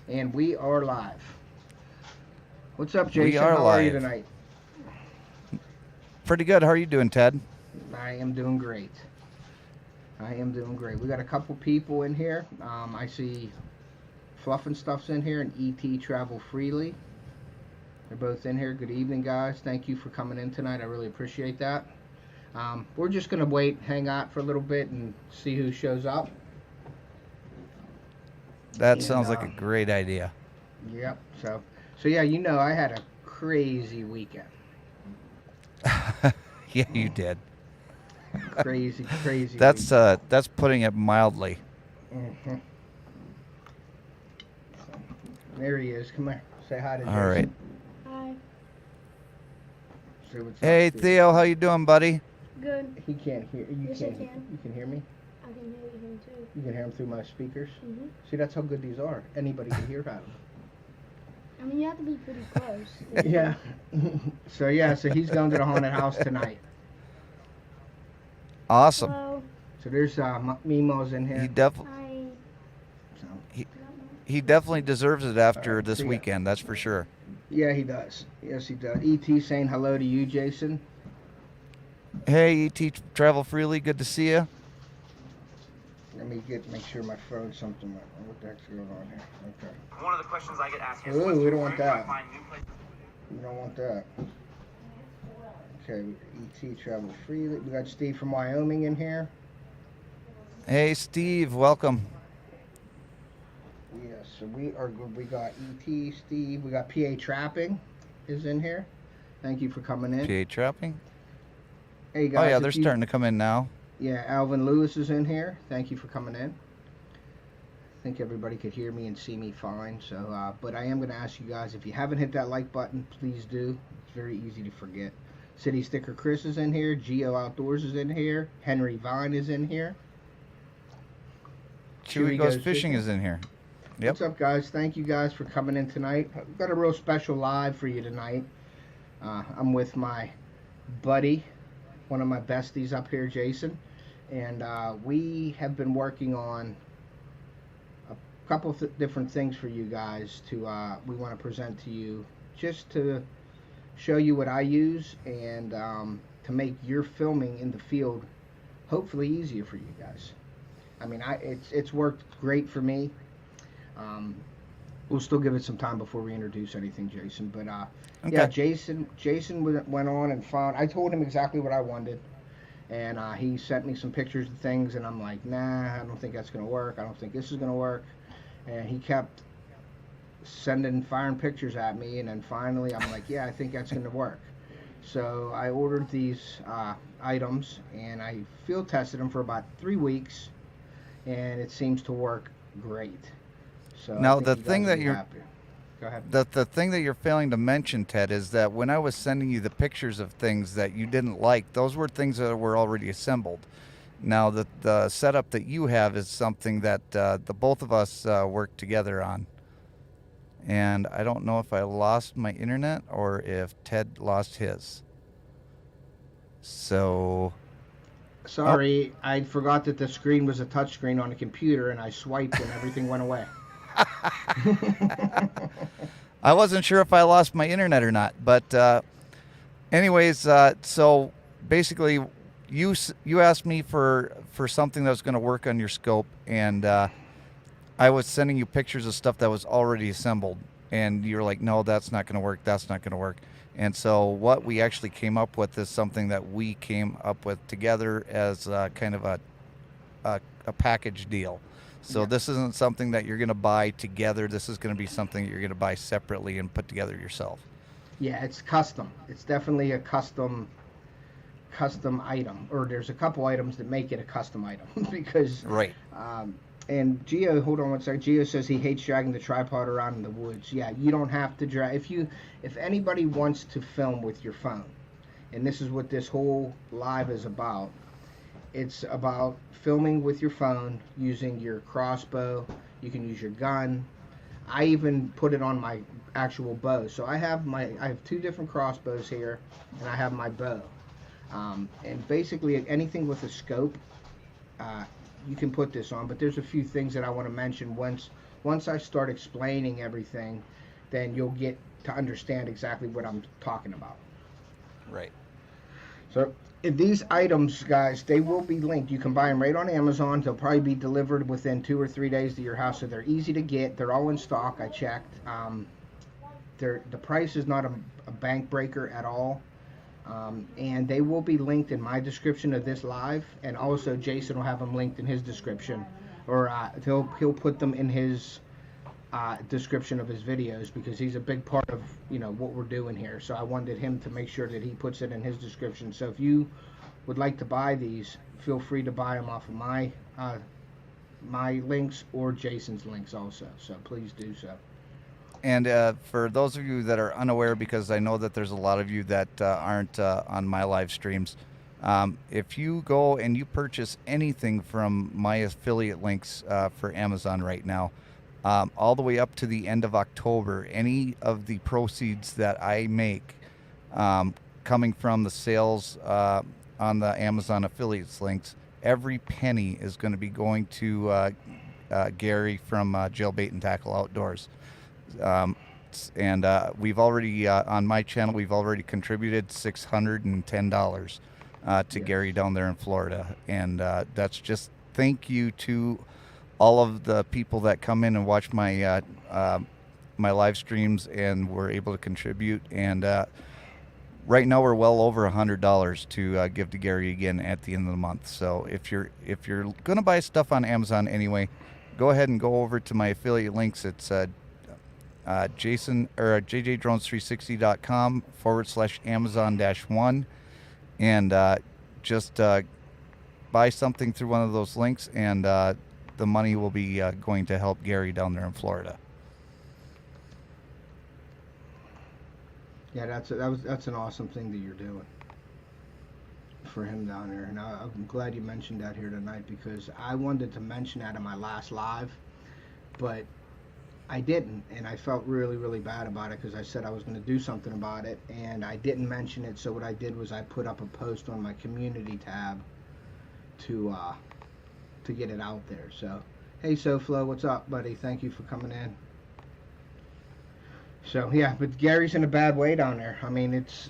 And we are live. What's up, We Jason? are How are you live. tonight? Pretty good. How are you doing, Ted? I am doing great. I am doing great. We got a couple people in here. I see Fluff and Stuff's in here and ET Travel Freely. They're both in here. Good evening, guys. Thank you for coming in tonight. I really appreciate that. We're just going to wait, hang out for a little bit, and see who shows up. That And, sounds like a great idea. yep. So yeah, I had a crazy weekend. Yeah, you did. Crazy, crazy weekend. That's putting it mildly. hmm There he is. Come here. Say hi to All right. Jason. Hi. Say what's up, Hey, Steve. Theo, how you doing, buddy? Good. He can't hear. You Yes, I can't. can. You can hear me. I can hear him too. You can hear him through my speakers. Mhm. See, that's how good these are. Anybody can hear them. I mean, you have to be pretty close. Yeah. So he's going to the haunted house tonight. Awesome. Hello. So there's Mimo's in He here. def Hi. So he, he definitely deserves it all after right. this See ya. weekend. That's for sure. Yeah, he does. Yes, he does. Et saying hello to you, Jason. Hey, ET Travel Freely. Good to see you. Let me make sure my phone's something. What the heck's going on here? Okay. One of the questions I get asked is, Ooh, we don't want where do I that. find new places? We don't want that. Okay, Et Travel Freely. We got Steve from Wyoming in here. Hey, Steve. Welcome. Yes, so we are good. We got Et, Steve. We got PA Trapping is in here. Thank you for coming in. PA Trapping. Hey Oh guys. yeah, if they're you- starting to come in now. Yeah, Alvin Lewis is in here. Thank you for coming in. I think everybody could hear me and see me fine. So, but I am going to ask you guys, if you haven't hit that like button, please do. It's very easy to forget. City Sticker Chris is in here. Geo Outdoors is in here. Henry Vine is in here. Chewy Goes Fishing is in here. Yep. What's up, guys? Thank you guys for coming in tonight. We've got a real special live for you tonight. I'm with my buddy, one of my besties up here, Jason, and we have been working on a couple of different things for you guys to we want to present to you, just to show you what I use and to make your filming in the field hopefully easier for you guys. I mean, it's worked great for me. We'll still give it some time before we introduce anything, Jason. But yeah, Okay. Jason went on and found. I told him exactly what I wanted, and he sent me some pictures of things, and I'm like, nah, I don't think that's gonna work. I don't think this is gonna work. And he kept firing pictures at me, and then finally I'm like, yeah, I think that's gonna work. So I ordered these items, and I field tested them for about 3 weeks, and it seems to work great. So I Now think the you thing guys will that be you're happy. Go ahead. the thing that you're failing to mention, Ted, is that when I was sending you the pictures of things that you didn't like, those were things that were already assembled. Now the setup that you have is something that the both of us work together on. And I don't know if I lost my internet or if Ted lost his. So, oh, Sorry, I forgot that the screen was a touch screen on a computer, and I swiped and everything went away. I wasn't sure if I lost my internet or not, but anyways, so basically, you asked me for something that was going to work on your scope, and I was sending you pictures of stuff that was already assembled, and you were like, "No, that's not going to work. That's not going to work." And so, what we actually came up with is something that we came up with together as kind of a package deal. So Yeah. this isn't something that you're going to buy together. This is going to be something that you're going to buy separately and put together yourself. Yeah, it's custom. It's definitely a custom item, or there's a couple items that make it a custom item because Right. um, and Geo, hold on one second. Geo says he hates dragging the tripod around in the woods. Yeah, you don't have to drag. If anybody wants to film with your phone, and this is what this whole live is about, it's about filming with your phone using your crossbow. You can use your gun. I even put it on my actual bow. So I have two different crossbows here, and I have my bow. And basically anything with a scope, you can put this on. But there's a few things that I want to mention once I start explaining everything, then you'll get to understand exactly what I'm talking about. Right. So these items, guys, they will be linked. You can buy them right on Amazon. They'll probably be delivered within 2 or 3 days to your house, so they're easy to get. They're all in stock. I checked. The price is not a bank breaker at all. And they will be linked in my description of this live, and also Jason will have them linked in his description, or he'll put them in his description of his videos, because he's a big part of what we're doing here. So I wanted him to make sure that he puts it in his description. So if you would like to buy these, feel free to buy them off of my links or Jason's links also. So please do so. And for those of you that are unaware, because I know that there's a lot of you that aren't on my live streams, if you go and you purchase anything from my affiliate links for Amazon right now, all the way up to the end of October, any of the proceeds that I make coming from the sales on the Amazon affiliates links, every penny is going to be going to Gary from Jailbait and Tackle Outdoors. And we've already on my channel, we've already contributed $610 to Gary down there in Florida, and that's just thank you to all of the people that come in and watch my my live streams and were able to contribute. And right now we're well over $100 to give to Gary again at the end of the month. So if you're gonna buy stuff on Amazon anyway, go ahead and go over to my affiliate links. It's Jason or jjdrones360.com/Amazon-1, and just buy something through one of those links, and the money will be going to help Gary down there in Florida. Yeah, that's an awesome thing that you're doing for him down there, and I'm glad you mentioned that here tonight, because I wanted to mention that in my last live, but I didn't, and I felt really, really bad about it, because I said I was going to do something about it, and I didn't mention it. So what I did was I put up a post on my community tab to get it out there. So, hey, SoFlo, what's up, buddy? Thank you for coming in. So yeah, but Gary's in a bad way down there. I mean, it's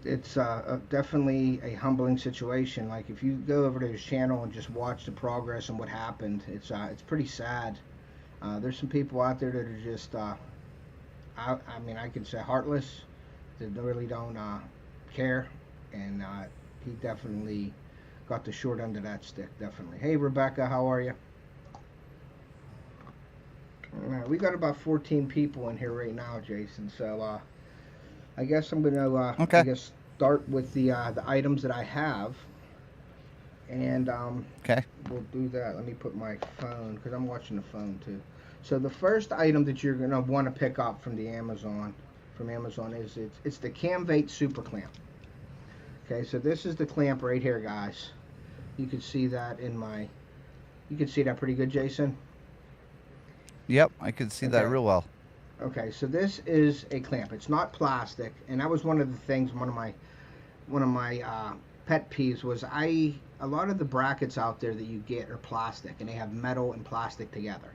definitely a humbling situation. Like, if you go over to his channel and just watch the progress and what happened, it's pretty sad. There's some people out there that are just, I mean, I could say heartless, that really don't care, and he definitely got the short end of that stick, definitely. Hey, Rebecca, how are you? We got about 14 people in here right now, Jason, so I guess I'm going to start with the items that I have. And we'll do that. Let me put my phone, because I'm watching the phone too. So the first item that you're gonna want to pick up from Amazon is it's the Camvate super clamp. Okay, so this is the clamp right here, guys. You can see that you can see that pretty good, Jason. Yep, I could see that real well. Okay, so this is a clamp. It's not plastic, and that was one of the things. One of my pet peeves was a lot of the brackets out there that you get are plastic, and they have metal and plastic together.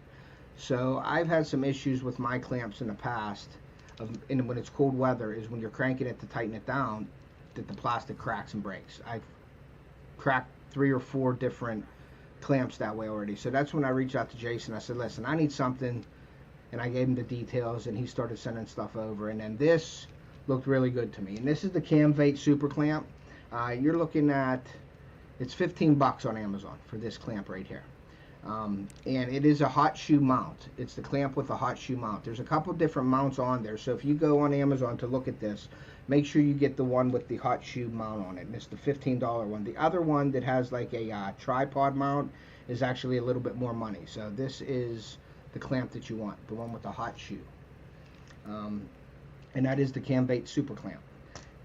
So I've had some issues with my clamps in the past, and when it's cold weather, is when you're cranking it to tighten it down, that the plastic cracks and breaks. I've cracked 3 or 4 different clamps that way already. So that's when I reached out to Jason. I said, listen, I need something, and I gave him the details, and he started sending stuff over. And then this looked really good to me. And this is the Camvate super clamp. You're looking at, it's $15 on Amazon for this clamp right here. And it is a hot shoe mount. It's the clamp with a hot shoe mount. There's a couple different mounts on there, so if you go on Amazon to look at this, make sure you get the one with the hot shoe mount on it, and it's the $15 one. The other one that has like a tripod mount is actually a little bit more money. So this is the clamp that you want, the one with the hot shoe, and that is the Camvate super clamp.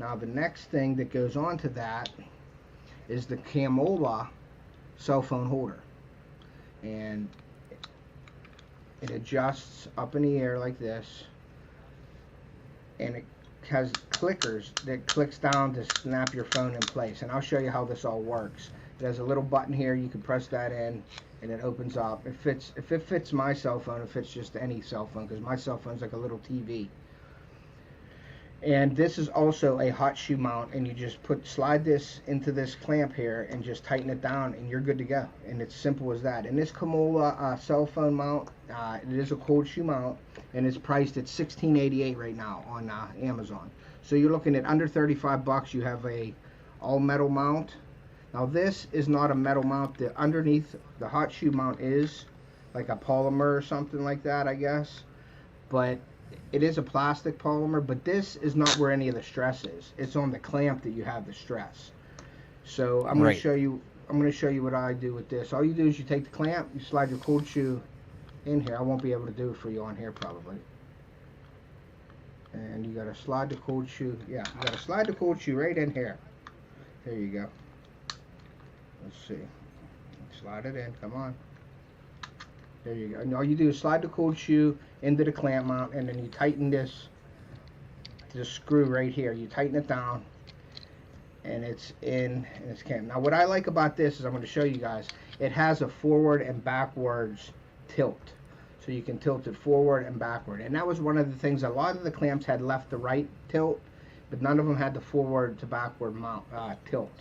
Now the next thing that goes on to that is the Camola cell phone holder, and it adjusts up in the air like this, and it has clickers that clicks down to snap your phone in place. And I'll show you how this all works. It has a little button here, you can press that in, and it opens up. It fits. If it fits my cell phone, it fits just any cell phone because my cell phone's like a little TV. And this is also a hot shoe mount, and you just slide this into this clamp here and just tighten it down, and you're good to go. And it's simple as that. And this Kamola cell phone mount, it is a cold shoe mount, and it's priced at $16.88 right now on Amazon. So you're looking at under 35 bucks. You have a all metal mount. Now this is not a metal mount. The underneath the hot shoe mount is like a polymer or something like that, I guess. But it is a plastic polymer, but this is not where any of the stress is. It's on the clamp that you have the stress. So I'm going to show you. I'm going to show you what I do with this. All you do is you take the clamp, you slide your cold shoe in here. I won't be able to do it for you on here probably. And you got to slide the cold shoe. Yeah, you got to slide the cold shoe right in here. There you go. Let's see. Slide it in. Come on. There you go. And all you do is slide the cold shoe into the clamp mount, and then you tighten this screw right here. You tighten it down, and it's in its clamp. Now what I like about this is I'm going to show you guys. It has a forward and backwards tilt. So you can tilt it forward and backward. And that was one of the things. A lot of the clamps had left to right tilt, but none of them had the forward to backward mount tilt.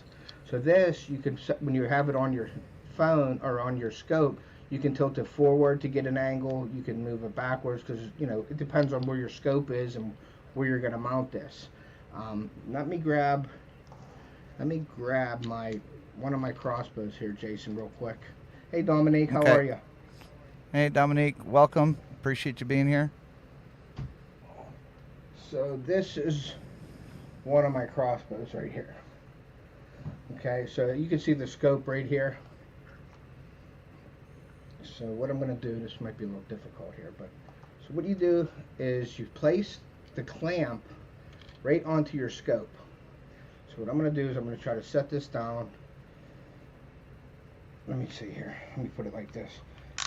So this, you can, when you have it on your phone or on your scope, you can tilt it forward to get an angle. You can move it backwards because, you know, it depends on where your scope is and where you're going to mount this. Let me grab one of my crossbows here, Jason, real quick. Hey, Dominique, how are you? Hey, Dominique, welcome. Appreciate you being here. So this is one of my crossbows right here. Okay, so you can see the scope right here. So what I'm going to do, this might be a little difficult here, but so what you do is you place the clamp right onto your scope. So what I'm going to do is I'm going to try to set this down. Let me see here. Let me put it like this.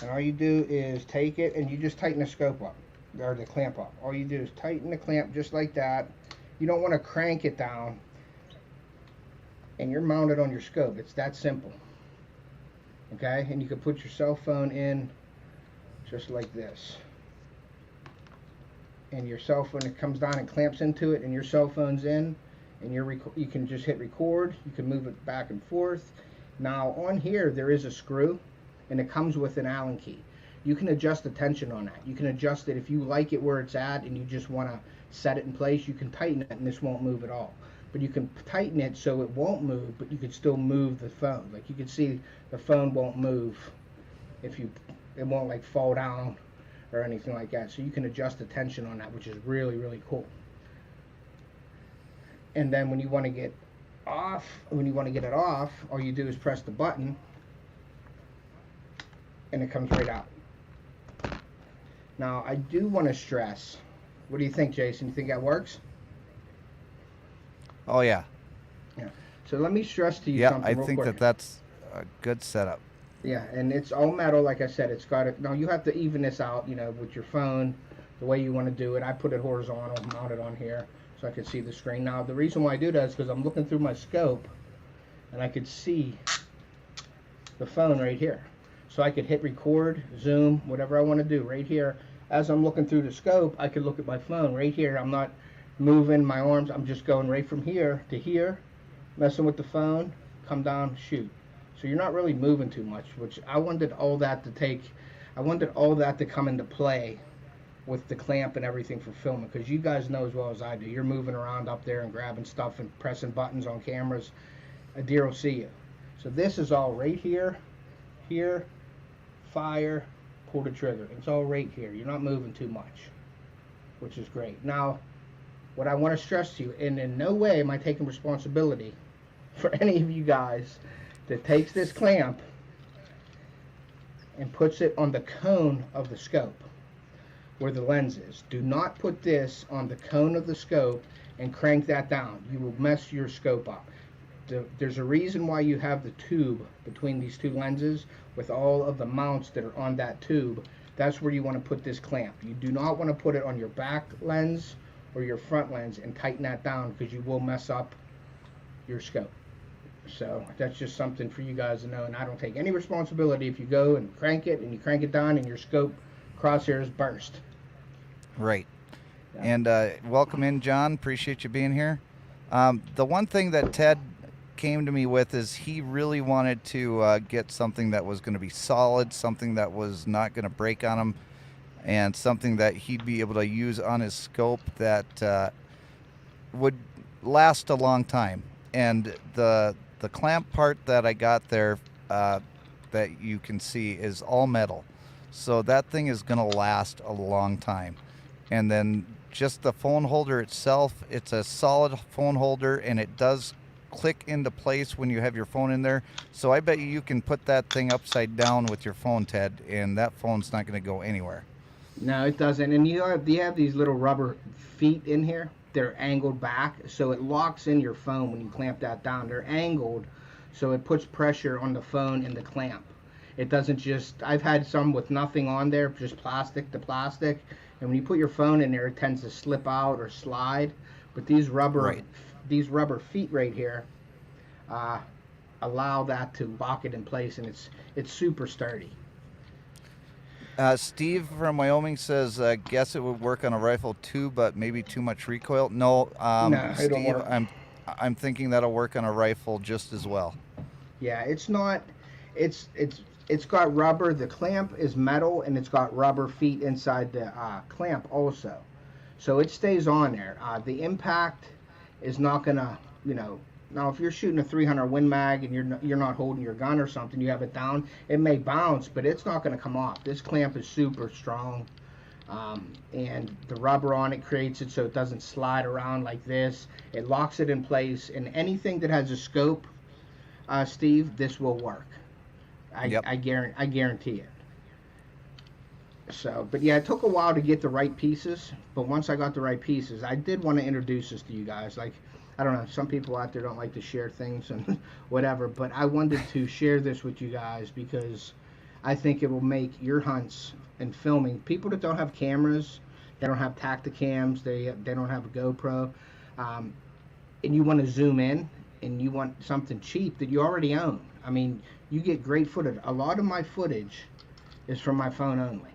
And all you do is take it and you just tighten the scope up, or the clamp up. All you do is tighten the clamp just like that. You don't want to crank it down, and you're mounted on your scope. It's that simple. Okay, and you can put your cell phone in just like this, and your cell phone, it comes down and clamps into it, and your cell phone's in, and you can just hit record. You can move it back and forth. Now on here there is a screw, and it comes with an Allen key. You can adjust the tension on that. You can adjust it if you like it where it's at and you just want to set it in place. You can tighten it and this won't move at all. But you can tighten it so it won't move, but you can still move the phone. Like you can see the phone won't move if it won't like fall down or anything like that. So you can adjust the tension on that, which is really, really cool. And then when you want to get it off, all you do is press the button and it comes right out. Now I do want to stress, what do you think, Jason? You think that works? Oh yeah. Yeah. So let me stress to you something real quick. I think that's a good setup. Yeah, and it's all metal, like I said. It's got it. Now you have to even this out, you know, with your phone, the way you want to do it. I put it horizontal, mounted on here, so I could see the screen. Now the reason why I do that is because I'm looking through my scope, and I could see the phone right here. So I could hit record, zoom, whatever I want to do right here. As I'm looking through the scope, I could look at my phone right here. I'm not moving my arms. I'm just going right from here to here, messing with the phone, come down, shoot. So you're not really moving too much, which I wanted all that to come into play with the clamp and everything for filming, because you guys know as well as I do, you're moving around up there and grabbing stuff and pressing buttons on cameras. A deer will see you. So this is all right here, here, fire, pull the trigger. It's all right here. You're not moving too much, which is great. Now, what I want to stress to you, and in no way am I taking responsibility for any of you guys that takes this clamp and puts it on the cone of the scope where the lens is. Do not put this on the cone of the scope and crank that down. You will mess your scope up. There's a reason why you have the tube between these two lenses with all of the mounts that are on that tube. That's where you want to put this clamp. You do not want to put it on your back lens or your front lens and tighten that down, because you will mess up your scope. So that's just something for you guys to know, and I don't take any responsibility if you go and you crank it down and your scope crosshairs burst. Right. Yeah. And welcome in, John. Appreciate you being here. The one thing that Ted came to me with is he really wanted to get something that was going to be solid, something that was not going to break on him, and something that he'd be able to use on his scope that would last a long time. And the clamp part that I got there that you can see is all metal. So that thing is going to last a long time. And then just the phone holder itself, it's a solid phone holder, and it does click into place when you have your phone in there. So I bet you can put that thing upside down with your phone, Ted, and that phone's not going to go anywhere. No, it doesn't. And you have these little rubber feet in here. They're angled back, so it locks in your phone when you clamp that down. They're angled, so it puts pressure on the phone and the clamp. It doesn't just, I've had some with nothing on there, just plastic to plastic, and when you put your phone in there, it tends to slip out or slide. But these rubber feet right here allow that to lock it in place, and it's super sturdy. Steve from Wyoming says, guess it would work on a rifle too, but maybe too much recoil. No, No, it don't Steve, work. I'm thinking that'll work on a rifle just as well. Yeah, it's not. It's got rubber. The clamp is metal, and it's got rubber feet inside the clamp also, so it stays on there. The impact is not gonna, Now, if you're shooting a 300 Win Mag and you're not holding your gun or something, you have it down, it may bounce, but it's not going to come off. This clamp is super strong, and the rubber on it creates it so it doesn't slide around like this. It locks it in place, and anything that has a scope, Steve, this will work. I guarantee it. So, but yeah, it took a while to get the right pieces, but once I got the right pieces, I did want to introduce this to you guys. Like, I don't know, some people out there don't like to share things and whatever, but I wanted to share this with you guys because I think it will make your hunts and filming, people that don't have cameras, they don't have Tacticams, they don't have a GoPro, and you want to zoom in and you want something cheap that you already own. I mean, you get great footage. A lot of my footage is from my phone only,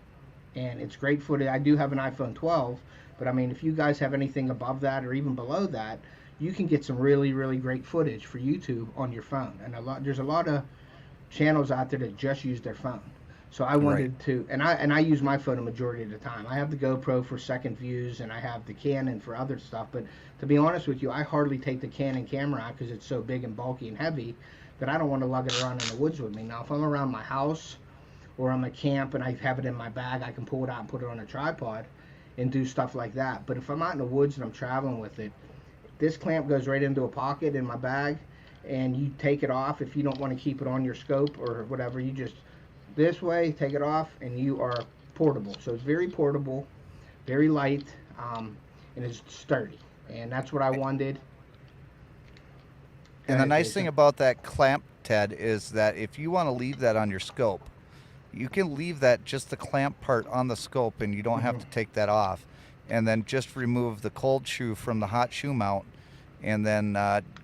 and it's great footage. I do have an iPhone 12, but I mean, if you guys have anything above that or even below that, you can get some really, really great footage for YouTube on your phone. And there's a lot of channels out there that just use their phone. So I wanted to, and I use my phone a majority of the time. I have the GoPro for second views, and I have the Canon for other stuff. But to be honest with you, I hardly take the Canon camera out because it's so big and bulky and heavy that I don't want to lug it around in the woods with me. Now, if I'm around my house or I'm at camp and I have it in my bag, I can pull it out and put it on a tripod and do stuff like that. But if I'm out in the woods and I'm traveling with it, this clamp goes right into a pocket in my bag, and you take it off if you don't want to keep it on your scope or whatever. You just, this way, take it off, and you are portable. So it's very portable, very light, and it's sturdy. And that's what I wanted. And the nice thing about that clamp, Ted, is that if you want to leave that on your scope, you can leave that, just the clamp part on the scope, and you don't have to take that off. And then just remove the cold shoe from the hot shoe mount, and then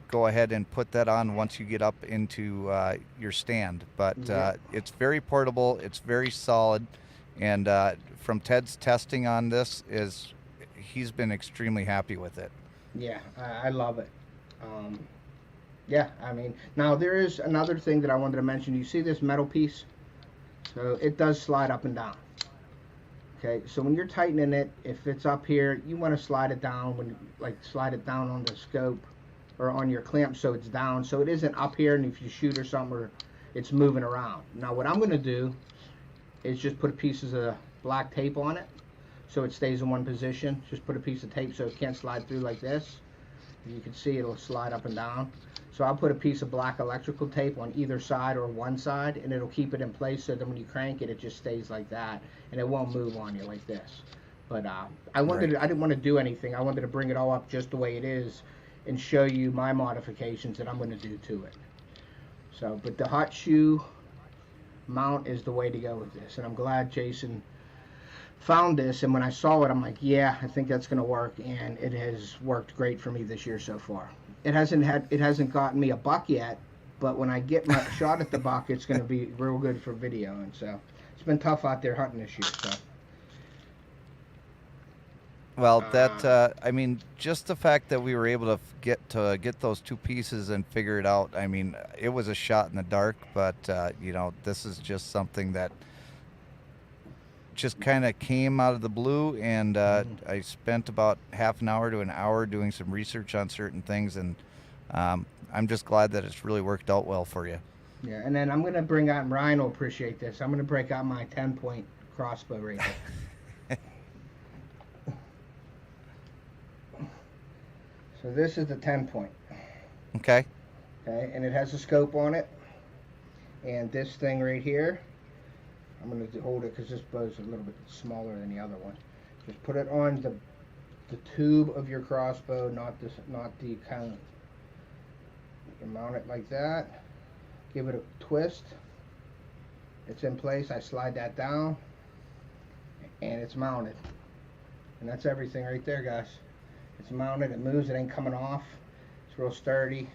go ahead and put that on once you get up into your stand. But it's very portable, it's very solid, and from Ted's testing on this, he's been extremely happy with it. Yeah, I love it. Yeah, I mean, now there is another thing that I wanted to mention. You see this metal piece? So it does slide up and down. Okay, so when you're tightening it, if it's up here, you want to slide it down, slide it down on the scope or on your clamp so it's down, so it isn't up here, and if you shoot or something, or it's moving around. Now what I'm going to do is just put pieces of black tape on it so it stays in one position. Just put a piece of tape so it can't slide through like this. You can see it'll slide up and down. So I'll put a piece of black electrical tape on either side or one side, and it'll keep it in place so that when you crank it, it just stays like that, and it won't move on you like this. But I didn't want to do anything. I wanted to bring it all up just the way it is and show you my modifications that I'm going to do to it. So, but the hot shoe mount is the way to go with this, and I'm glad Jason found this, and when I saw it, I'm like, yeah, I think that's going to work, and it has worked great for me this year so far. It hasn't gotten me a buck yet, but when I get my shot at the buck, it's going to be real good for video. And so it's been tough out there hunting this year. So. Well, that I mean, just the fact that we were able to get those two pieces and figure it out. I mean, it was a shot in the dark, but you know, this is just something that just kind of came out of the blue, and I spent about half an hour to an hour doing some research on certain things, and I'm just glad that it's really worked out well for you. Yeah, and then I'm gonna bring out, and Ryan will appreciate this, I'm gonna break out my 10-point crossbow right here. So this is the 10-point. Okay. Okay, and it has a scope on it. And this thing right here, I'm going to hold it because this bow's a little bit smaller than the other one. Just put it on the tube of your crossbow, not the cone. You can mount it like that. Give it a twist. It's in place. I slide that down, and it's mounted. And that's everything right there, guys. It's mounted, it moves, it ain't coming off. It's real sturdy.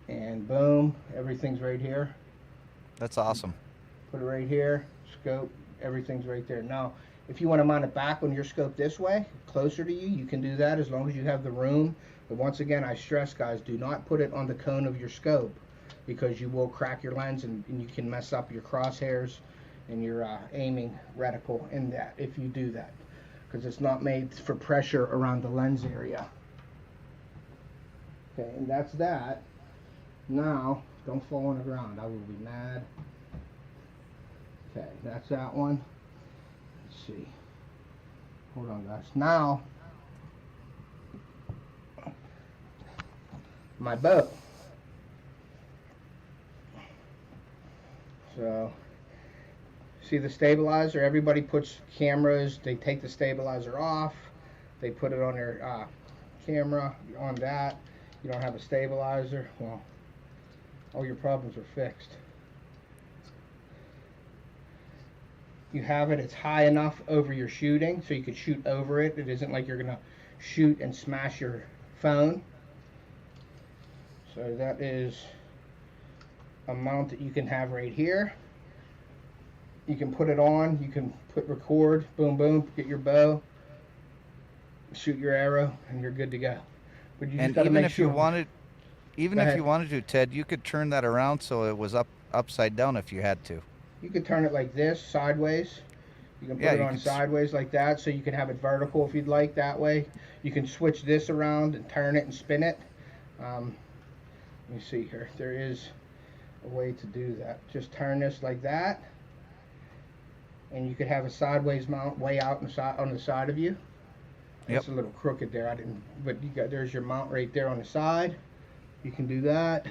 And boom, everything's right here. That's awesome. Put it right here, scope, everything's right there. Now, if you want to mount it back on your scope this way, closer to you, you can do that as long as you have the room. But once again, I stress, guys, do not put it on the cone of your scope because you will crack your lens and you can mess up your crosshairs and your aiming reticle in that if you do that. Because it's not made for pressure around the lens area. Okay, and that's that. Now, don't fall on the ground. I will be mad. Okay, that's that one. Let's see. Hold on, guys. Now, my bow. So, see the stabilizer? Everybody puts cameras, they take the stabilizer off, they put it on their camera, on that. You don't have a stabilizer, well, all your problems are fixed. You have it, it's high enough over your shooting, so you could shoot over it. It isn't like you're gonna shoot and smash your phone. So that is a mount that you can have right here. You can put it on, you can put record, boom, boom, get your bow, shoot your arrow, and you're good to go. But you just gotta make sure. Even if you wanted to, Ted, you could turn that around so it was upside down if you had to. You could turn it like this, sideways. You can put it on sideways like that, so you can have it vertical if you'd like that way. You can switch this around and turn it and spin it. Let me see here. There is a way to do that. Just turn this like that. And you could have a sideways mount way out on the side of you. Yep. It's a little crooked there. But you got, there's your mount right there on the side. You can do that.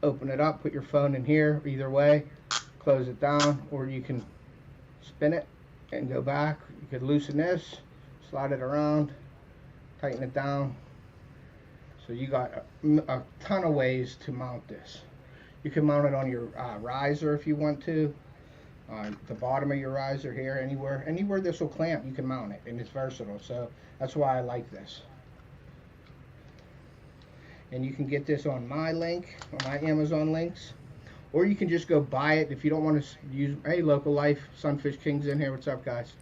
Open it up, put your phone in here, either way. Close it down, or you can spin it and go back. You could loosen this, slide it around, tighten it down. So you got a ton of ways to mount this. You can mount it on your riser if you want to. On the bottom of your riser here, anywhere this will clamp, you can mount it, and it's versatile. So that's why I like this. And you can get this on my link, on my Amazon links, or you can just go buy it if you don't want to use. Hey, Local Life, Sunfish King's in here. What's up, guys?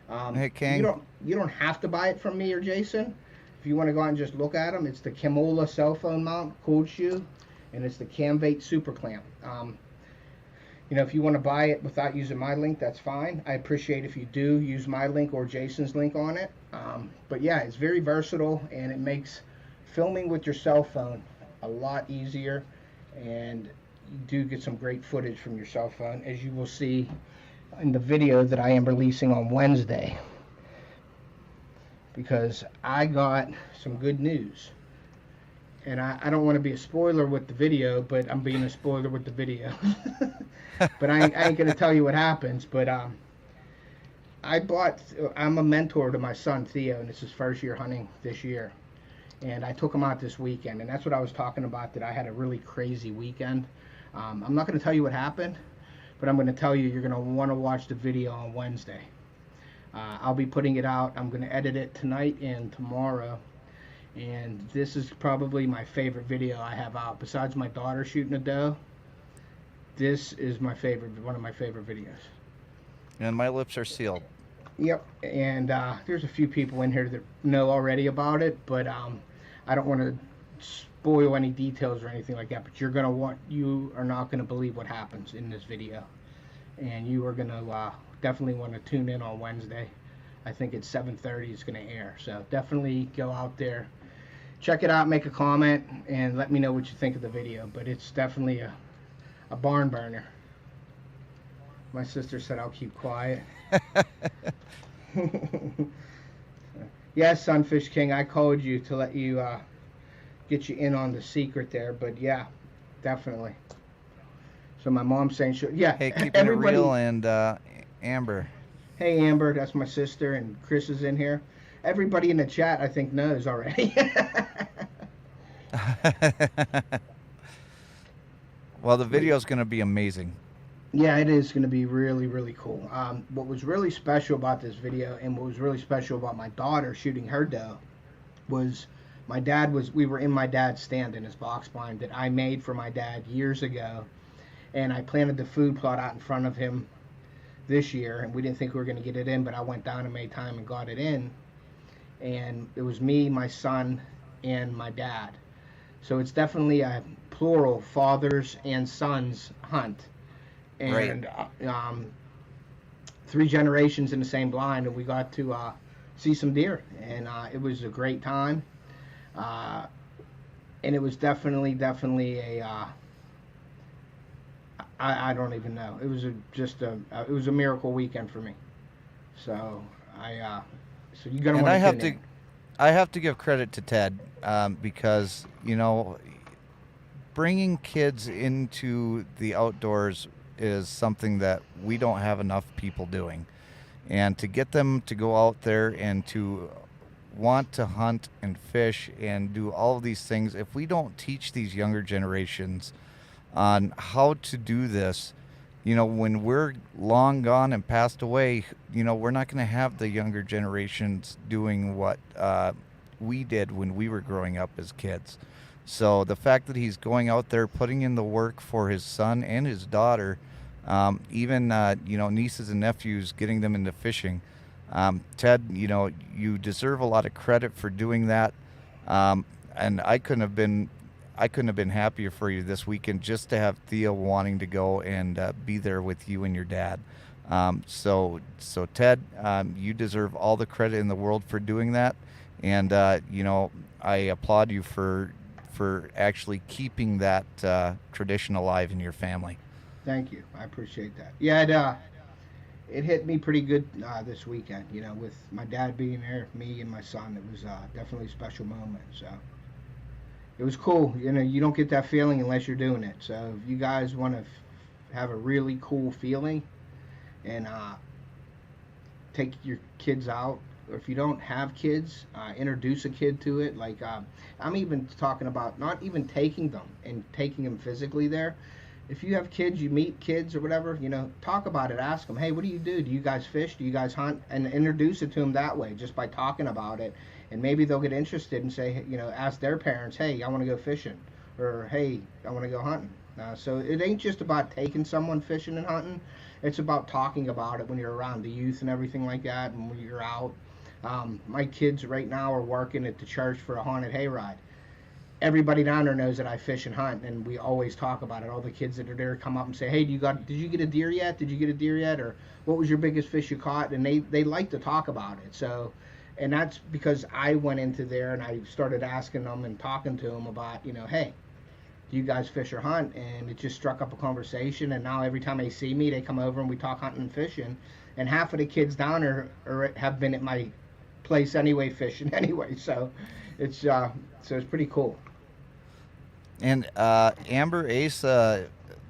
Hey, King. You don't have to buy it from me or Jason. If you want to go out and just look at them, it's the Kimola cell phone mount, cold shoe, and it's the Camvate super clamp. You know, if you want to buy it without using my link, that's fine. I appreciate if you do use my link or Jason's link on it. But yeah, it's very versatile, and it makes filming with your cell phone a lot easier, and you do get some great footage from your cell phone, as you will see in the video that I am releasing on Wednesday, because I got some good news. And I don't want to be a spoiler with the video, but I'm being a spoiler with the video. But I ain't going to tell you what happens. But I'm a mentor to my son, Theo, and it's his first year hunting this year. And I took him out this weekend, and that's what I was talking about, that I had a really crazy weekend. I'm not going to tell you what happened, but I'm going to tell you you're going to want to watch the video on Wednesday. I'll be putting it out. I'm going to edit it tonight and tomorrow. And this is probably my favorite video I have out. Besides my daughter shooting a doe, this is one of my favorite videos. And my lips are sealed. Yep, and there's a few people in here that know already about it, but I don't want to spoil any details or anything like that. But you are not gonna believe what happens in this video, and you are gonna definitely want to tune in on Wednesday. I think it's 7:30. It's gonna air, so definitely go out there, check it out, make a comment, and let me know what you think of the video. But it's definitely a barn burner. My sister said I'll keep quiet. Yes, Sunfish King, I called you to let you get you in on the secret there, but yeah, definitely. So my mom's saying, yeah, Hey, keeping everybody. it real, and Amber. Hey, Amber, that's my sister, and Chris is in here. Everybody in the chat, I think, knows already. Well, the video is going to be amazing. Yeah, it is going to be really, really cool. What was really special about this video, and what was really special about my daughter shooting her doe, was we were in my dad's stand in his box blind that I made for my dad years ago, and I planted the food plot out in front of him this year, and we didn't think we were going to get it in, but I went down and made time and got it in, and it was me, my son, and my dad. So it's definitely a plural fathers and sons hunt. And Right. 3 generations in the same blind, and we got to see some deer, and it was a great time. And it was definitely a I don't even know. It was it was a miracle weekend for me. So so you're gonna And want to tune in. I have to give credit to Ted, because bringing kids into the outdoors is something that we don't have enough people doing, and to get them to go out there and to want to hunt and fish and do all of these things, if we don't teach these younger generations on how to do this, when we're long gone and passed away, we're not going to have the younger generations doing what we did when we were growing up as kids. So the fact that he's going out there, putting in the work for his son and his daughter, even nieces and nephews, getting them into fishing. Ted, you deserve a lot of credit for doing that, and I couldn't have been happier for you this weekend, just to have Thea wanting to go and be there with you and your dad. So Ted, you deserve all the credit in the world for doing that, and I applaud you for actually keeping that tradition alive in your family. Thank you. I appreciate that. Yeah, it hit me pretty good this weekend. With my dad being there, me and my son, it was definitely a special moment. So it was cool. You don't get that feeling unless you're doing it. So if you guys want to have a really cool feeling and take your kids out, or if you don't have kids, introduce a kid to it. Like I'm even talking about not even taking them and taking them physically there. If you have kids, you meet kids or whatever, talk about it. Ask them, hey, what do you do? Do you guys fish? Do you guys hunt? And introduce it to them that way, just by talking about it. And maybe they'll get interested and say, ask their parents, hey, I want to go fishing, or hey, I want to go hunting. So it ain't just about taking someone fishing and hunting. It's about talking about it when you're around the youth and everything like that, and when you're out. My kids right now are working at the church for a haunted hayride. Everybody down there knows that I fish and hunt, and we always talk about it. All the kids that are there come up and say, hey, did you get a deer yet? Did you get a deer yet? Or what was your biggest fish you caught? And they like to talk about it. So, and that's because I went into there and I started asking them and talking to them about, hey, do you guys fish or hunt? And it just struck up a conversation, and now every time they see me, they come over and we talk hunting and fishing. And half of the kids down there have been at my place anyway, fishing anyway. So it's pretty cool. And Amber Ace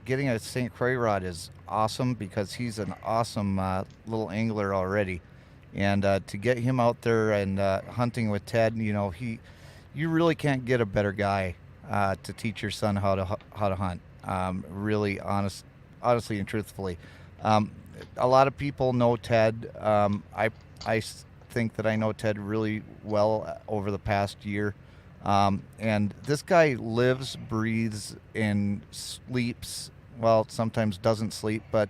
getting a St. Croix rod is awesome, because he's an awesome little angler already. And to get him out there and hunting with Ted, you really can't get a better guy to teach your son how to hunt. Really honestly and truthfully. A lot of people know Ted. I think that I know Ted really well over the past year. And this guy lives, breathes, and sleeps. Well, sometimes doesn't sleep, but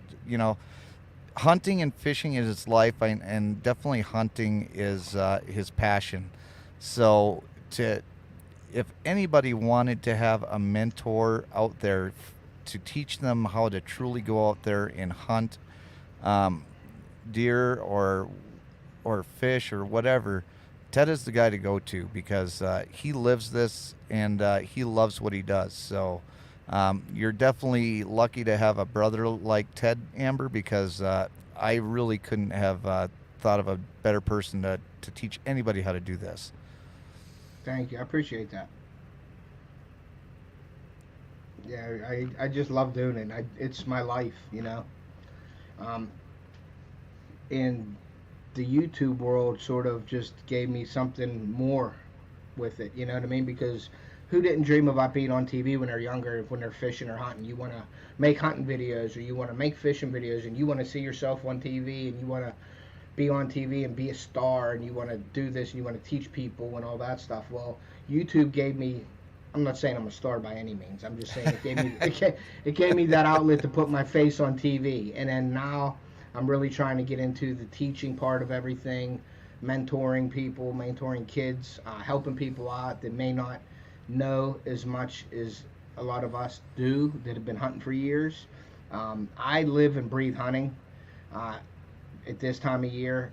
hunting and fishing is his life, and definitely hunting is his passion. So, if anybody wanted to have a mentor out there to teach them how to truly go out there and hunt um, deer or fish or whatever, Ted is the guy to go to because he lives this and he loves what he does. So you're definitely lucky to have a brother like Ted, Amber, because I really couldn't have thought of a better person to teach anybody how to do this. Thank you. I appreciate that. Yeah, I just love doing it. It's my life. Um, and the YouTube world sort of just gave me something more with it. You know what I mean? Because who didn't dream about being on TV when they're younger, when they're fishing or hunting? You want to make hunting videos, or you want to make fishing videos, and you want to see yourself on TV, and you want to be on TV and be a star, and you want to do this, and you want to teach people and all that stuff. Well, YouTube gave me. I'm not saying I'm a star by any means. I'm just saying it gave me that outlet to put my face on TV, and then now I'm really trying to get into the teaching part of everything, mentoring people, mentoring kids, helping people out that may not know as much as a lot of us do that have been hunting for years. I live and breathe hunting at this time of year,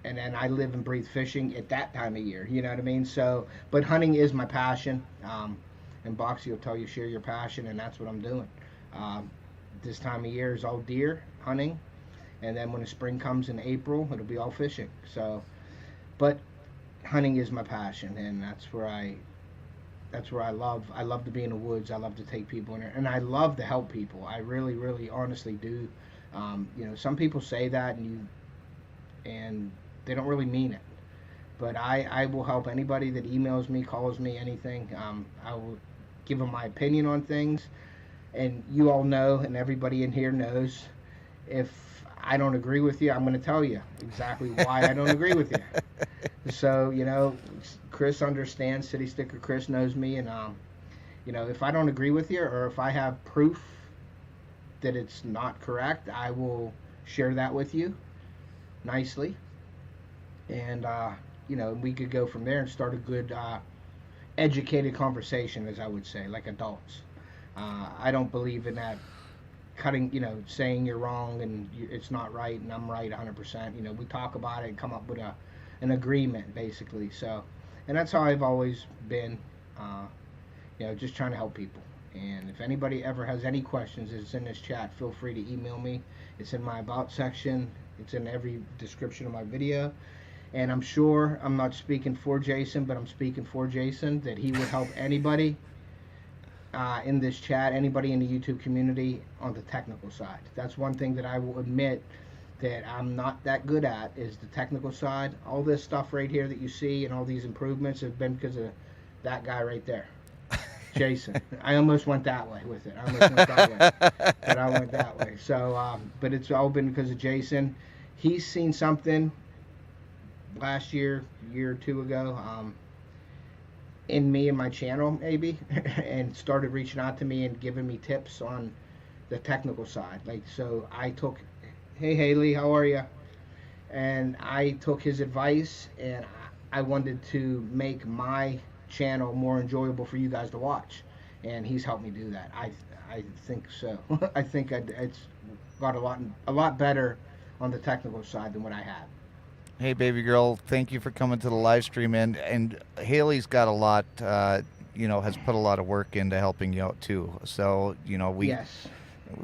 and then I live and breathe fishing at that time of year. You know what I mean? So, but hunting is my passion, and Boxy will tell you share your passion, and that's what I'm doing. This time of year is all deer hunting, and then when the spring comes in April, it'll be all fishing. So, but hunting is my passion, and that's where I love to be in the woods. I love to take people in there, and I love to help people. I really, really, honestly do. Some people say that, and they don't really mean it. But I will help anybody that emails me, calls me, anything. I will give them my opinion on things, and you all know, and everybody in here knows, if I don't agree with you, I'm going to tell you exactly why I don't agree with you. So, Chris understands, City Sticker Chris knows me, and, if I don't agree with you, or if I have proof that it's not correct, I will share that with you nicely. And, we could go from there and start a good, educated conversation, as I would say, like adults. I don't believe in that cutting, saying you're wrong and it's not right and I'm right 100%. We talk about it and come up with an agreement, basically. So, and that's how I've always been, just trying to help people. And if anybody ever has any questions, it's in this chat. Feel free to email me. It's in my About section. It's in every description of my video. And I'm sure I'm not speaking for Jason, but I'm speaking for Jason, that he would help anybody in this chat, anybody in the YouTube community on the technical side. That's one thing that I will admit that I'm not that good at, is the technical side. All this stuff right here that you see and all these improvements have been because of that guy right there, Jason. I almost went that way with it. I almost went that way, but I went that way. So, but it's all been because of Jason. He's seen something last year or two ago, in me and my channel, maybe, and started reaching out to me and giving me tips on the technical side. So I took, hey Haley, how are you? And I took his advice, and I wanted to make my channel more enjoyable for you guys to watch, and he's helped me do that. I think so. I think it's got a lot better on the technical side than what I had. Hey, baby girl, thank you for coming to the live stream. And Haley's got a lot, has put a lot of work into helping you out too. So, we yes.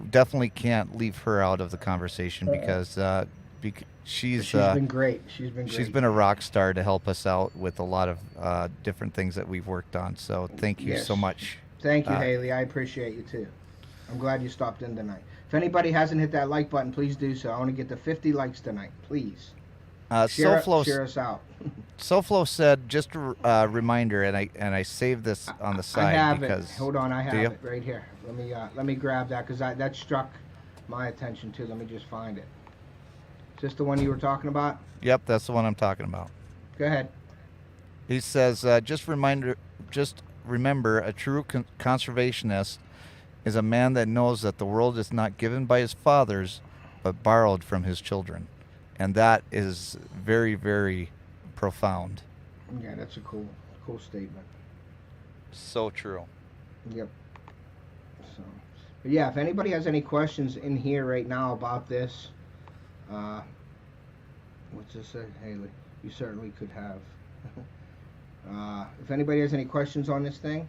definitely can't leave her out of the conversation because she's been great. She's been a rock star to help us out with a lot of different things that we've worked on. So thank you so much. Thank you, Haley. I appreciate you too. I'm glad you stopped in tonight. If anybody hasn't hit that like button, please do so. I want to get to 50 likes tonight, please. Share us out. SoFlo said, just a reminder, and I saved this on the side. I have because it. Hold on, I have it right here. Let me grab that, because that struck my attention too. Let me just find it. Is this the one you were talking about? Yep, that's the one I'm talking about. Go ahead. He says, just remember, a true conservationist is a man that knows that the world is not given by his fathers, but borrowed from his children. And that is very, very profound. Yeah, that's a cool statement. So true. Yep. So, but yeah, if anybody has any questions in here right now about this, what's this say, Haley? You certainly could have. If anybody has any questions on this thing,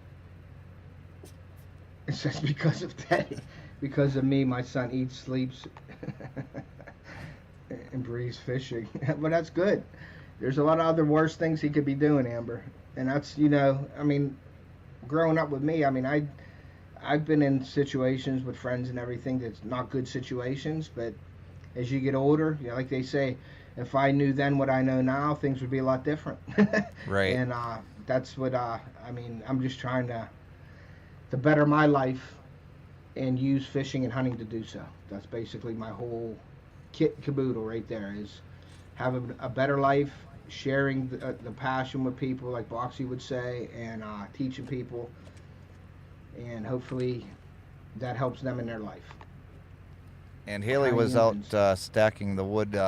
it says because of Teddy, because of me, my son eats, sleeps, and breathes fishing. But that's good. There's a lot of other worse things he could be doing, Amber. And that's, I mean, growing up with me, I mean, I've been in situations with friends and everything that's not good situations, but as you get older, like they say, if I knew then what I know now, things would be a lot different. Right. And that's what, I mean, I'm just trying to better my life and use fishing and hunting to do so. That's basically my whole kit caboodle right there, is having a better life, sharing the passion with people, like Boxy would say, and teaching people, and hopefully that helps them in their life. And Haley was out stacking the wood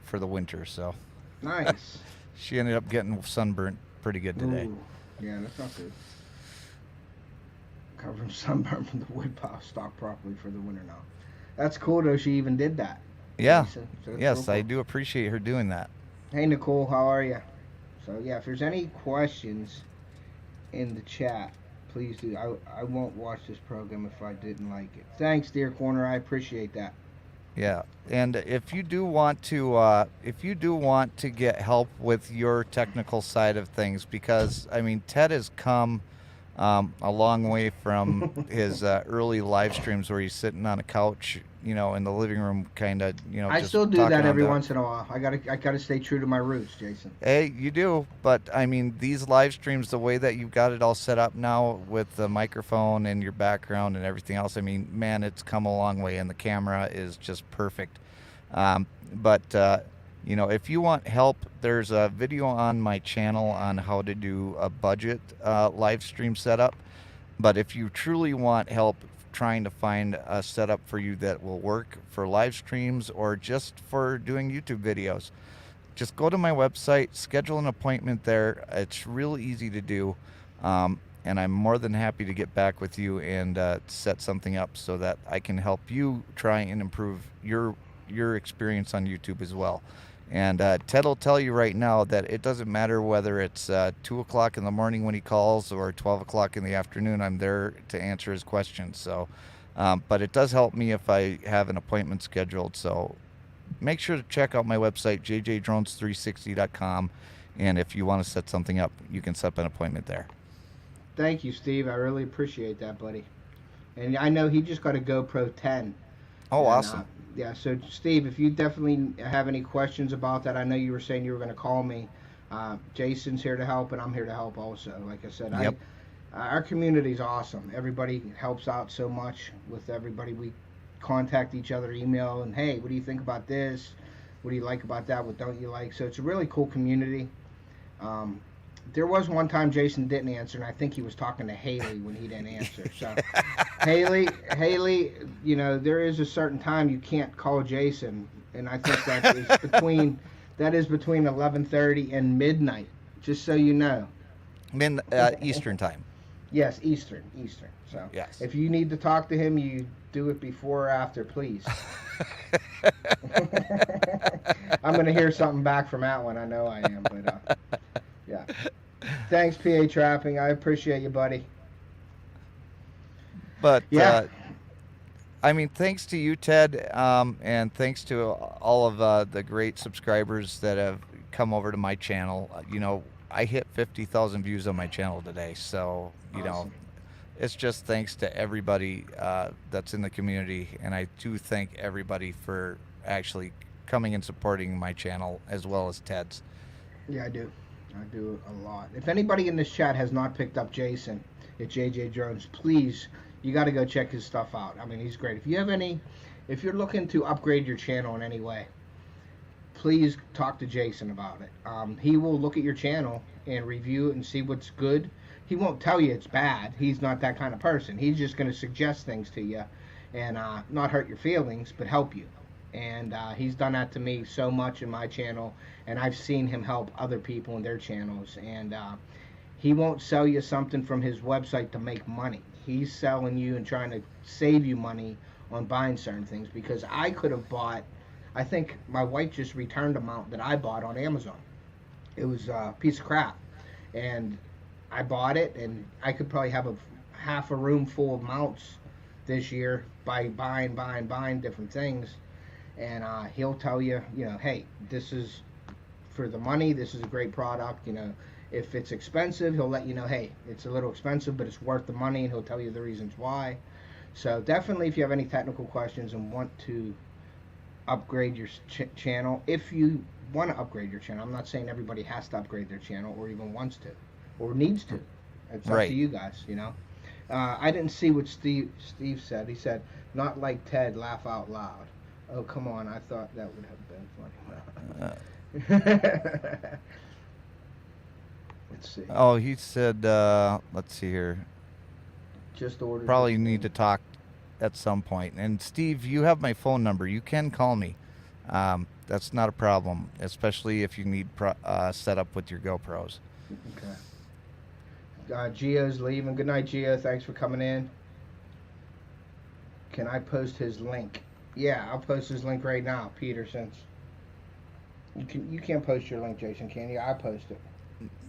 for the winter, so nice. She ended up getting sunburnt pretty good today. Ooh, yeah, that's not good. Covering sunburn from the wood pile stocked properly for the winter now. That's cool though, she even did that. Yeah. So yes, cool. I do appreciate her doing that. Hey Nicole, how are you? So yeah, if there's any questions in the chat, please do. I won't watch this program if I didn't like it. Thanks, dear Corner. I appreciate that. Yeah, and if you do want to get help with your technical side of things, because I mean Ted has come a long way from his early live streams where he's sitting on a couch, in the living room, kind of, I just still do talking that every on once in a while. I gotta stay true to my roots, Jason. Hey, you do, but I mean, these live streams, the way that you've got it all set up now with the microphone and your background and everything else, I mean, man, it's come a long way, and the camera is just perfect. But if you want help, there's a video on my channel on how to do a budget live stream setup. But if you truly want help trying to find a setup for you that will work for live streams or just for doing YouTube videos, just go to my website, schedule an appointment there. It's real easy to do. And I'm more than happy to get back with you and set something up so that I can help you try and improve your experience on YouTube as well. And Ted will tell you right now that it doesn't matter whether it's 2 o'clock in the morning when he calls or 12 o'clock in the afternoon. I'm there to answer his questions. So, but it does help me if I have an appointment scheduled. So make sure to check out my website, jjdrones360.com. And if you want to set something up, you can set up an appointment there. Thank you, Steve. I really appreciate that, buddy. And I know he just got a GoPro 10. Oh, and, awesome. Yeah, so Steve, if you definitely have any questions about that, I know you were saying you were going to call me. Jason's here to help, and I'm here to help also. Like I said, Yep. Our community's awesome. Everybody helps out so much with everybody. We contact each other, email, and hey, what do you think about this? What do you like about that? What don't you like? So it's a really cool community. There was one time Jason didn't answer, and I think he was talking to Haley when he didn't answer. So, Haley, there is a certain time you can't call Jason, and I think that is between 11:30 and midnight. Just so you know. Eastern time. Yes, Eastern. So, yes. If you need to talk to him, you do it before or after, please. I'm gonna hear something back from that one. I know I am, but yeah. Thanks, PA Trapping. I appreciate you, buddy. But yeah. I mean, thanks to you, Ted, and thanks to all of the great subscribers that have come over to my channel. I hit 50,000 views on my channel today, so Awesome. It's just thanks to everybody that's in the community, and I do thank everybody for actually coming and supporting my channel as well as Ted's. Yeah, I do a lot. If anybody in this chat has not picked up Jason at JJ Drones, please, you got to go check his stuff out. I mean, he's great. If you're looking to upgrade your channel in any way, please talk to Jason about it. He will look at your channel and review it and see what's good. He won't tell you it's bad. He's not that kind of person. He's just going to suggest things to you and not hurt your feelings, but help you. And he's done that to me so much in my channel, and I've seen him help other people in their channels. And he won't sell you something from his website to make money. He's selling you and trying to save you money on buying certain things, because I could have bought, I think my wife just returned a mount that I bought on Amazon. It was a piece of crap, and I bought it, and I could probably have half a room full of mounts this year by buying different things. And he'll tell you, hey, this is for the money, this is a great product. If it's expensive, he'll let you know, hey, it's a little expensive, but it's worth the money, and he'll tell you the reasons why. So definitely, if you have any technical questions and want to upgrade your channel, if you want to upgrade your channel, I'm not saying everybody has to upgrade their channel or even wants to or needs to. It's up to you guys, I didn't see what Steve said. He said, not like Ted, laugh out loud. Oh, come on. I thought that would have been funny. Let's see. Oh, he said, let's see here. Just ordered. Probably need to talk at some point. And Steve, you have my phone number. You can call me. That's not a problem, especially if you need setup with your GoPros. Okay. Gio's leaving. Good night, Gio. Thanks for coming in. Can I post his link? Yeah, I'll post his link right now, Peterson's. You can't post your link, Jason, can you? I post it.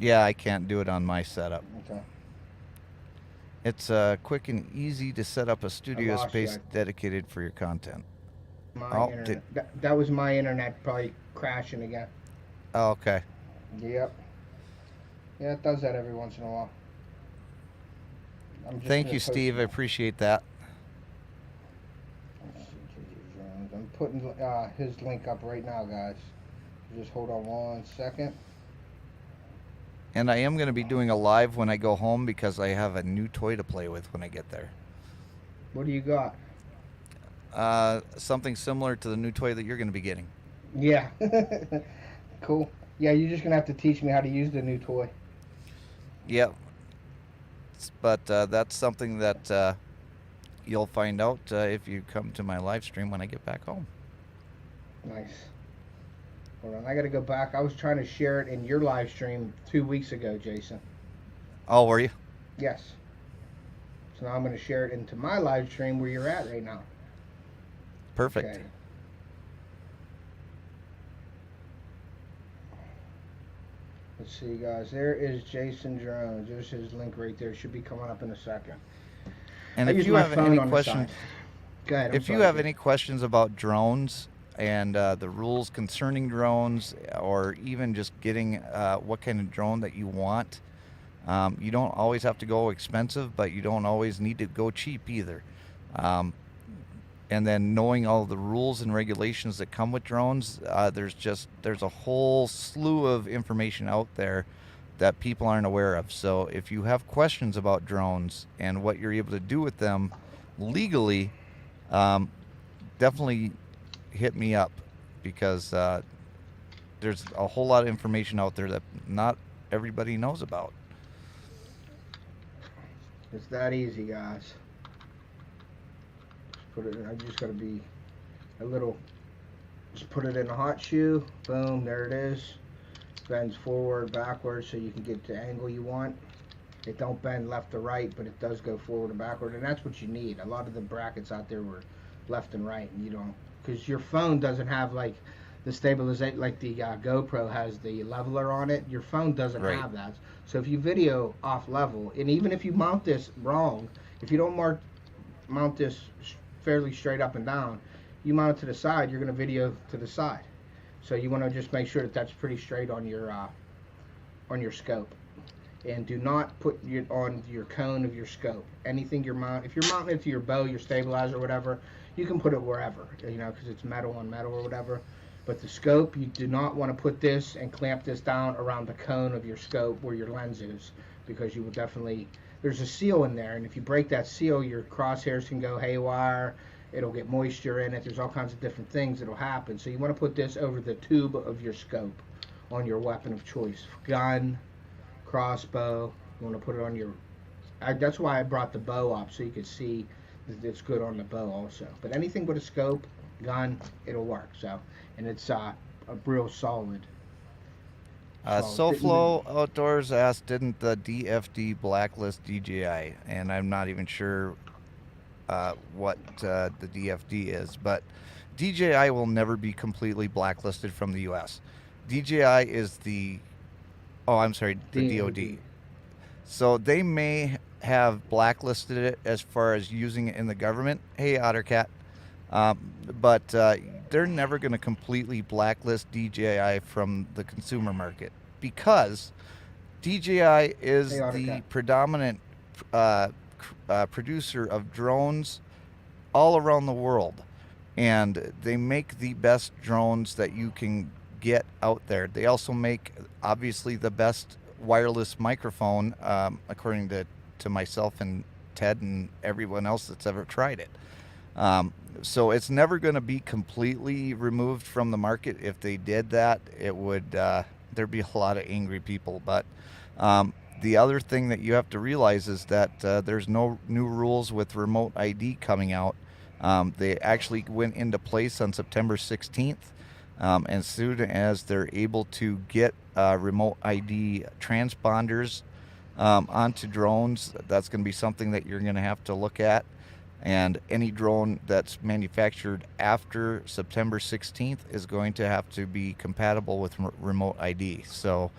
Yeah, I can't do it on my setup. Okay. It's quick and easy to set up a studio space dedicated for your content. My internet. That was my internet probably crashing again. Oh, okay. Yep. Yeah, it does that every once in a while. Thank you, Steve. I appreciate that. I'm putting his link up right now, guys. Just hold on 1 second. And I am going to be doing a live when I go home because I have a new toy to play with when I get there. What do you got? Something similar to the new toy that you're going to be getting. Yeah. Cool. Yeah, you're just going to have to teach me how to use the new toy. Yep. But that's something that you'll find out if you come to my live stream when I get back home. Nice. Hold on, I got to go back. I was trying to share it in your live stream 2 weeks ago, Jason. Oh, were you? Yes. So now I'm going to share it into my live stream where you're at right now. Perfect. Okay. Let's see, guys. There is Jason Drones. There's his link right there. Should be coming up in a second. And if you have any questions, any questions about drones and the rules concerning drones, or even just getting what kind of drone that you want, you don't always have to go expensive, but you don't always need to go cheap either. And then knowing all the rules and regulations that come with drones, there's a whole slew of information out there that people aren't aware of. So if you have questions about drones and what you're able to do with them legally, definitely hit me up, because there's a whole lot of information out there that not everybody knows about. It's that easy, guys. Put it in. I just got to be a little. Just put it in a hot shoe. Boom, there it is. Bends forward, backwards, so you can get the angle you want. It don't bend left to right, but it does go forward and backward, and that's what you need. A lot of the brackets out there were left and right, and you don't, because your phone doesn't have like the stabilization, like the GoPro has the leveler on it. Your phone doesn't have that. So if you video off level, and even if you mount this wrong, if you don't mount this fairly straight up and down, you mount it to the side, you're going to video to the side. So you want to just make sure that that's pretty straight on your scope. And do not put it on your cone of your scope. Anything you're mounting, if you're mounting it to your bow, your stabilizer, or whatever, you can put it wherever, because it's metal on metal or whatever. But the scope, you do not want to put this and clamp this down around the cone of your scope where your lens is, because you will definitely, there's a seal in there, and if you break that seal, your crosshairs can go haywire. It'll get moisture in it. There's all kinds of different things that'll happen. So you want to put this over the tube of your scope on your weapon of choice, gun, crossbow. You want to put it on your. That's why I brought the bow up so you could see that it's good on the bow also. But anything with a scope, gun, it'll work. So, and it's a real solid. Didn't even. SoFlo Outdoors asked, didn't the DFD blacklist DJI? And I'm not even sure what the DFD is, but DJI will never be completely blacklisted from the U.S. DJI is I'm sorry, the DoD. So they may have blacklisted it as far as using it in the government. Hey, Ottercat. But they're never going to completely blacklist DJI from the consumer market because DJI is the predominant producer of drones all around the world. And they make the best drones that you can get out there. They also make, obviously, the best wireless microphone, according to myself and Ted and everyone else that's ever tried it. So it's never going to be completely removed from the market. If they did that, it would there'd be a lot of angry people. But the other thing that you have to realize is that there's no new rules with remote ID coming out. They actually went into place on September 16th. And as soon as they're able to get remote ID transponders onto drones, that's going to be something that you're going to have to look at. And any drone that's manufactured after September 16th is going to have to be compatible with remote ID. So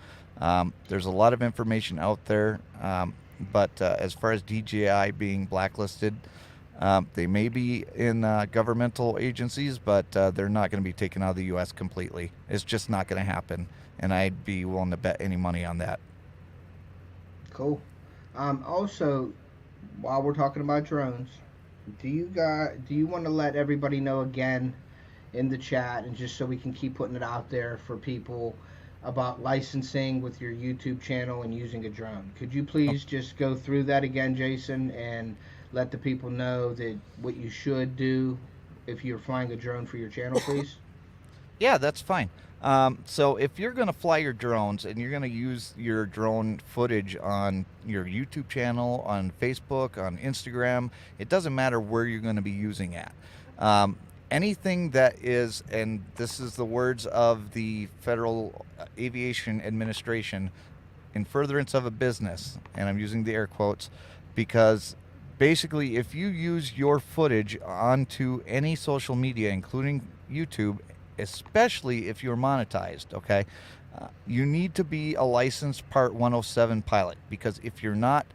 there's a lot of information out there. But as far as DJI being blacklisted, they may be in governmental agencies, but they're not going to be taken out of the U.S. completely. It's just not going to happen. And I'd be willing to bet any money on that. Cool. Also, while we're talking about drones, do you want to let everybody know again in the chat, and just so we can keep putting it out there for people, about licensing with your YouTube channel and using a drone? Could you please just go through that again, Jason, and let the people know that what you should do if you're flying a drone for your channel, please? Yeah, that's fine. So if you're going to fly your drones and you're going to use your drone footage on your YouTube channel, on Facebook, on Instagram, it doesn't matter where you're going to be using it. Anything that is, and this is the words of the Federal Aviation Administration, in furtherance of a business, and I'm using the air quotes, because basically if you use your footage onto any social media, including YouTube, especially if you're monetized, okay, you need to be a licensed Part 107 pilot, because if you're not,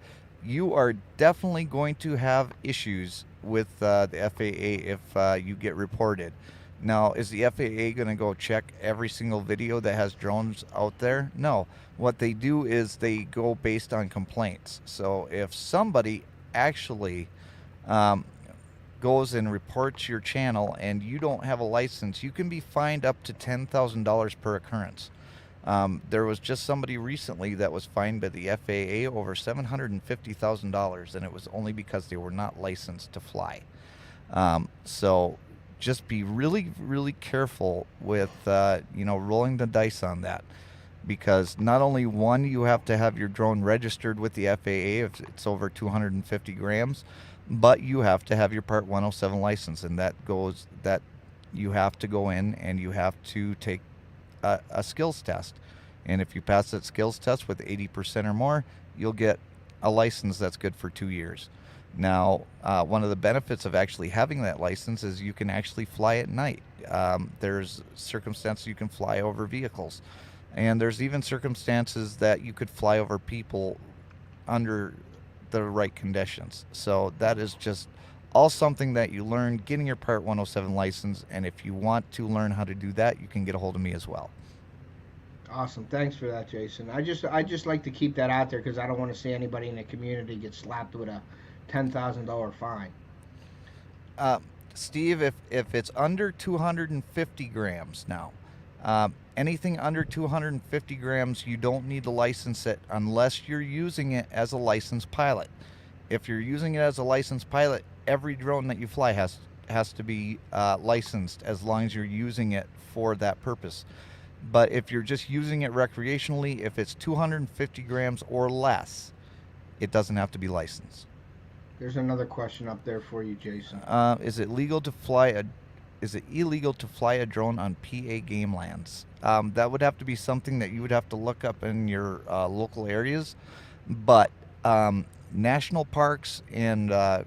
you are definitely going to have issues with the FAA if you get reported. Now, is the FAA going to go check every single video that has drones out there? No. What they do is they go based on complaints. So if somebody actually goes and reports your channel and you don't have a license, you can be fined up to $10,000 per occurrence. There was just somebody recently that was fined by the FAA over $750,000, and it was only because they were not licensed to fly. So just be really, really careful with rolling the dice on that, because not only one, you have to have your drone registered with the FAA if it's over 250 grams, but you have to have your Part 107 license, and that you have to go in and you have to take a skills test. And if you pass that skills test with 80% or more, you'll get a license that's good for 2 years. Now, one of the benefits of actually having that license is you can actually fly at night. There's circumstances you can fly over vehicles, and there's even circumstances that you could fly over people under the right conditions. So that is just all something that you learn getting your Part 107 license, and if you want to learn how to do that, you can get a hold of me as well. Awesome. Thanks for that, Jason. I just like to keep that out there because I don't want to see anybody in the community get slapped with a $10,000 fine. Steve, if it's under 250 grams now, anything under 250 grams, you don't need to license it unless you're using it as a licensed pilot. If you're using it as a licensed pilot, every drone that you fly has to be licensed as long as you're using it for that purpose. But if you're just using it recreationally, if it's 250 grams or less, it doesn't have to be licensed. There's another question up there for you, Jason. Is it legal to fly a Is it illegal to fly a drone on PA game lands? That would have to be something that you would have to look up in your local areas. But national parks and the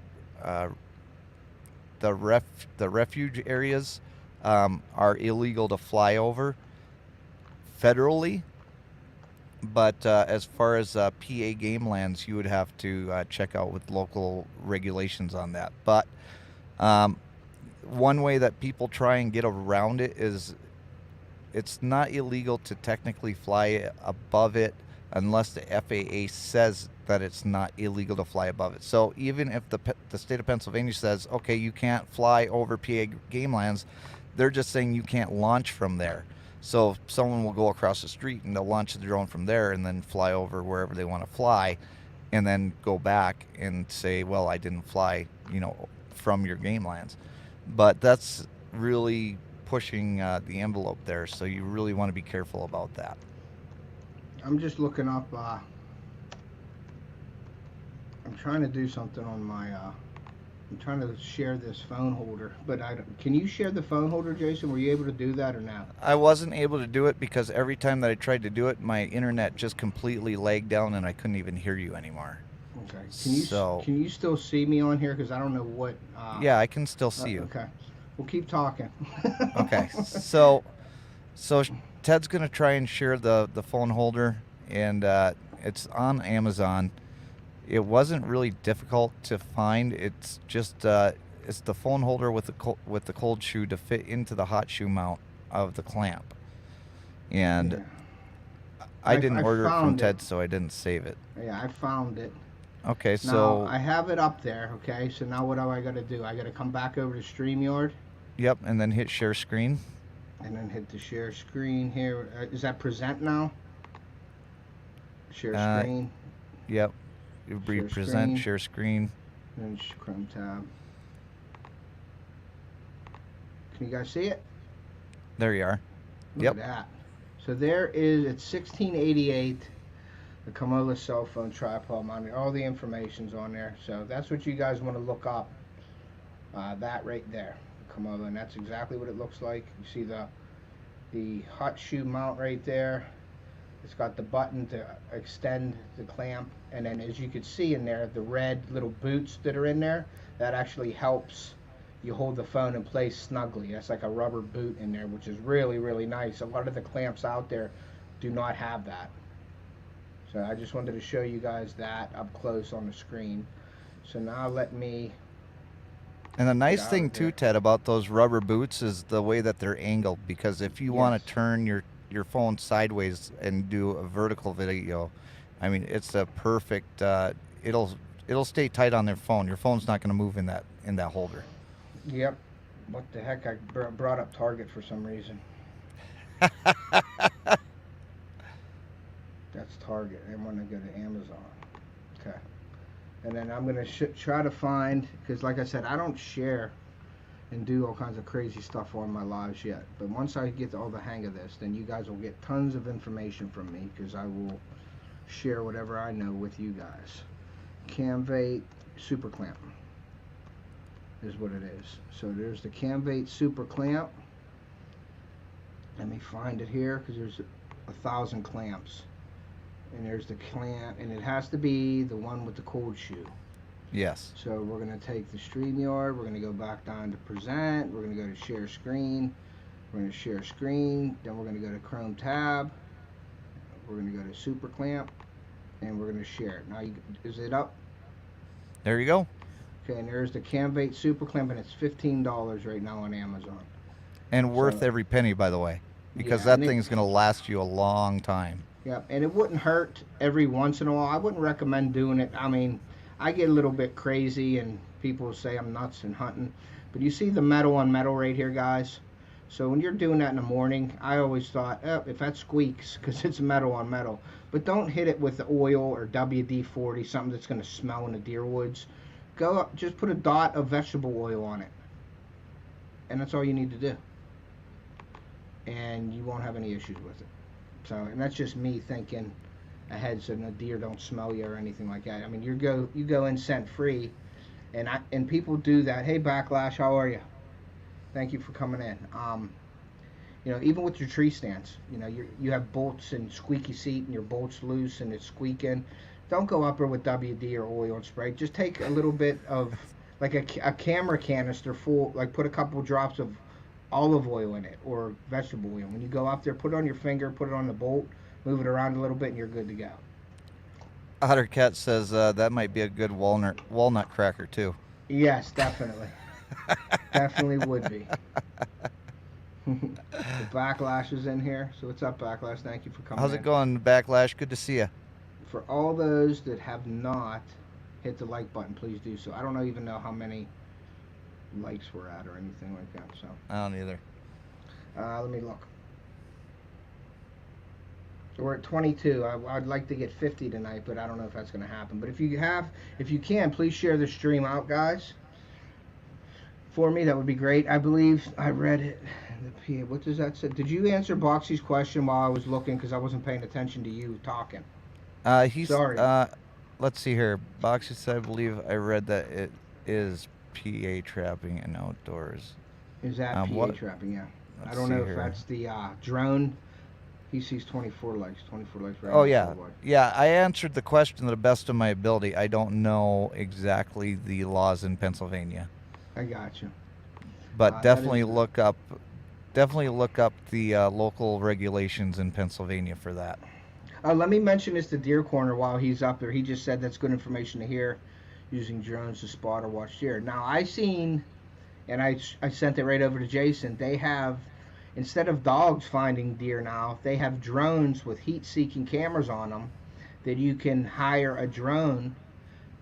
refuge areas are illegal to fly over federally. But as far as PA game lands, you would have to check out with local regulations on that. But one way that people try and get around it is it's not illegal to technically fly above it unless the FAA says that it's not illegal to fly above it. So even if the state of Pennsylvania says, okay, you can't fly over PA game lands, they're just saying you can't launch from there. So someone will go across the street and they'll launch the drone from there and then fly over wherever they want to fly and then go back and say, well, I didn't fly, from your game lands. But that's really pushing the envelope there, so you really want to be careful about that. I'm just looking up, I'm trying to do something on my, I'm trying to share this phone holder, but can you share the phone holder, Jason? Were you able to do that or not? I wasn't able to do it because every time that I tried to do it, my internet just completely lagged down and I couldn't even hear you anymore. Okay. Can you still see me on here? Because I don't know what. Yeah, I can still see you. Okay. We'll keep talking. Okay. So Ted's gonna try and share the phone holder, and it's on Amazon. It wasn't really difficult to find. It's just it's the phone holder with the cold shoe to fit into the hot shoe mount of the clamp, and yeah. I didn't order it from Ted, so I didn't save it. Yeah, I found it. Okay, so now I have it up there. Okay, so now what do I got to do? I got to come back over to StreamYard. Yep, and then hit share screen. And then hit the share screen here. Is that present now? Share screen. Yep. It would be present, share screen. And then Chrome tab. Can you guys see it? There you are. Look at that. So there is, it's 1688. The Komodo cell phone tripod monitor. All the information's on there. So that's what you guys want to look up. That right there. Komodo, and that's exactly what it looks like. You see the hot shoe mount right there. It's got the button to extend the clamp, and then as you can see in there, the red little boots that are in there, that actually helps you hold the phone in place snugly. That's like a rubber boot in there, which is really, really nice. A lot of the clamps out there do not have that. So I just wanted to show you guys that up close on the screen. So now let me... And the nice thing too, Ted, about those rubber boots is the way that they're angled, because if you want to turn your phone sideways and do a vertical video, I mean, it's a perfect, it'll stay tight on their phone. Your phone's not going to move in that holder. Yep. What the heck? I brought up Target for some reason. That's Target. I want to go to Amazon. Okay. And then I'm going to try to find, because like I said, I don't share and do all kinds of crazy stuff on my lives yet. But once I get all the hang of this, then you guys will get tons of information from me, because I will share whatever I know with you guys. Camvate Super Clamp is what it is. So there's the Camvate Super Clamp. Let me find it here, because there's 1,000 clamps. And there's the clamp, and it has to be the one with the cold shoe. Yes. So we're going to take the StreamYard, we're going to go back down to present, we're going to go to share screen, we're going to share screen, then we're going to go to Chrome tab, we're going to go to Super Clamp, and we're going to share it. Now, is it up? There you go. Okay, and there's the Camvate Super Clamp, and it's $15 right now on Amazon. And worth every penny, by the way, because that thing's going to last you a long time. Yeah, and it wouldn't hurt every once in a while. I wouldn't recommend doing it. I mean, I get a little bit crazy, and people say I'm nuts in hunting. But you see the metal on metal right here, guys? So when you're doing that in the morning, I always thought, if that squeaks, because it's metal on metal. But don't hit it with the oil or WD-40, something that's going to smell in the deer woods. Go up, just put a dot of vegetable oil on it. And that's all you need to do. and you won't have any issues with it. So, and that's just me thinking ahead, so the deer don't smell you or anything like that. I mean, you go in scent free, and people do that. Hey, Backlash, how are you? Thank you for coming in. Even with your tree stands, you have bolts and squeaky seat, and your bolts loose and it's squeaking. Don't go up there with WD or oil and spray. Just take a little bit of like a camera canister full, like put a couple drops of olive oil in it or vegetable oil. When you go up there, put it on your finger, put it on the bolt, move it around a little bit, and you're good to go. Otter Cat says that might be a good walnut cracker too. Yes, definitely. Definitely would be. The Backlash is in here. So what's up, Backlash? Thank you for coming. How's it going, Backlash? Good to see you. For all those that have not hit the like button, please do so. I don't even know how many likes we're at or anything like that. So I don't either. Let me look. So we're at 22. I'd like to get 50 tonight, but I don't know if that's going to happen. But if you can, please share the stream out, guys. For me, that would be great. I believe I read it. What does that say? Did you answer Boxy's question while I was looking? Because I wasn't paying attention to you talking. Sorry. Let's see here. Boxy said, I believe I read that it is PA trapping and outdoors. Is that PA trapping? Yeah. I don't know if that's the drone. He sees 24 likes. 24 likes. Right. Oh yeah. Yeah. I answered the question to the best of my ability. I don't know exactly the laws in Pennsylvania. I got you. But definitely look up the local regulations in Pennsylvania for that. Let me mention this to Deer Corner while he's up there. He just said that's good information to hear, using drones to spot or watch deer. Now, I seen, and I sent it right over to Jason, they have, instead of dogs finding deer now, they have drones with heat-seeking cameras on them that you can hire a drone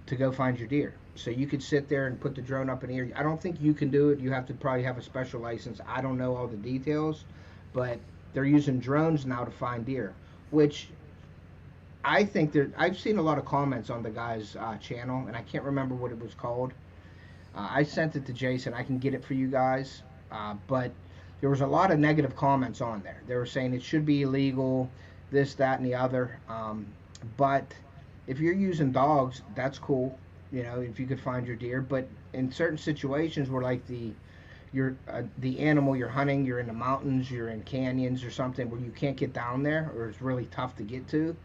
to go find your deer. So you could sit there and put the drone up in the air. I don't think you can do it. You have to probably have a special license. I don't know all the details, but they're using drones now to find deer, which I think I've seen a lot of comments on the guy's channel, and I can't remember what it was called. I sent it to Jason. I can get it for you guys, but there was a lot of negative comments on there. They were saying it should be illegal, this, that, and the other. But if you're using dogs, that's cool. If you could find your deer, but in certain situations where like the animal you're hunting, you're in the mountains, you're in canyons or something where you can't get down there, or it's really tough to get to,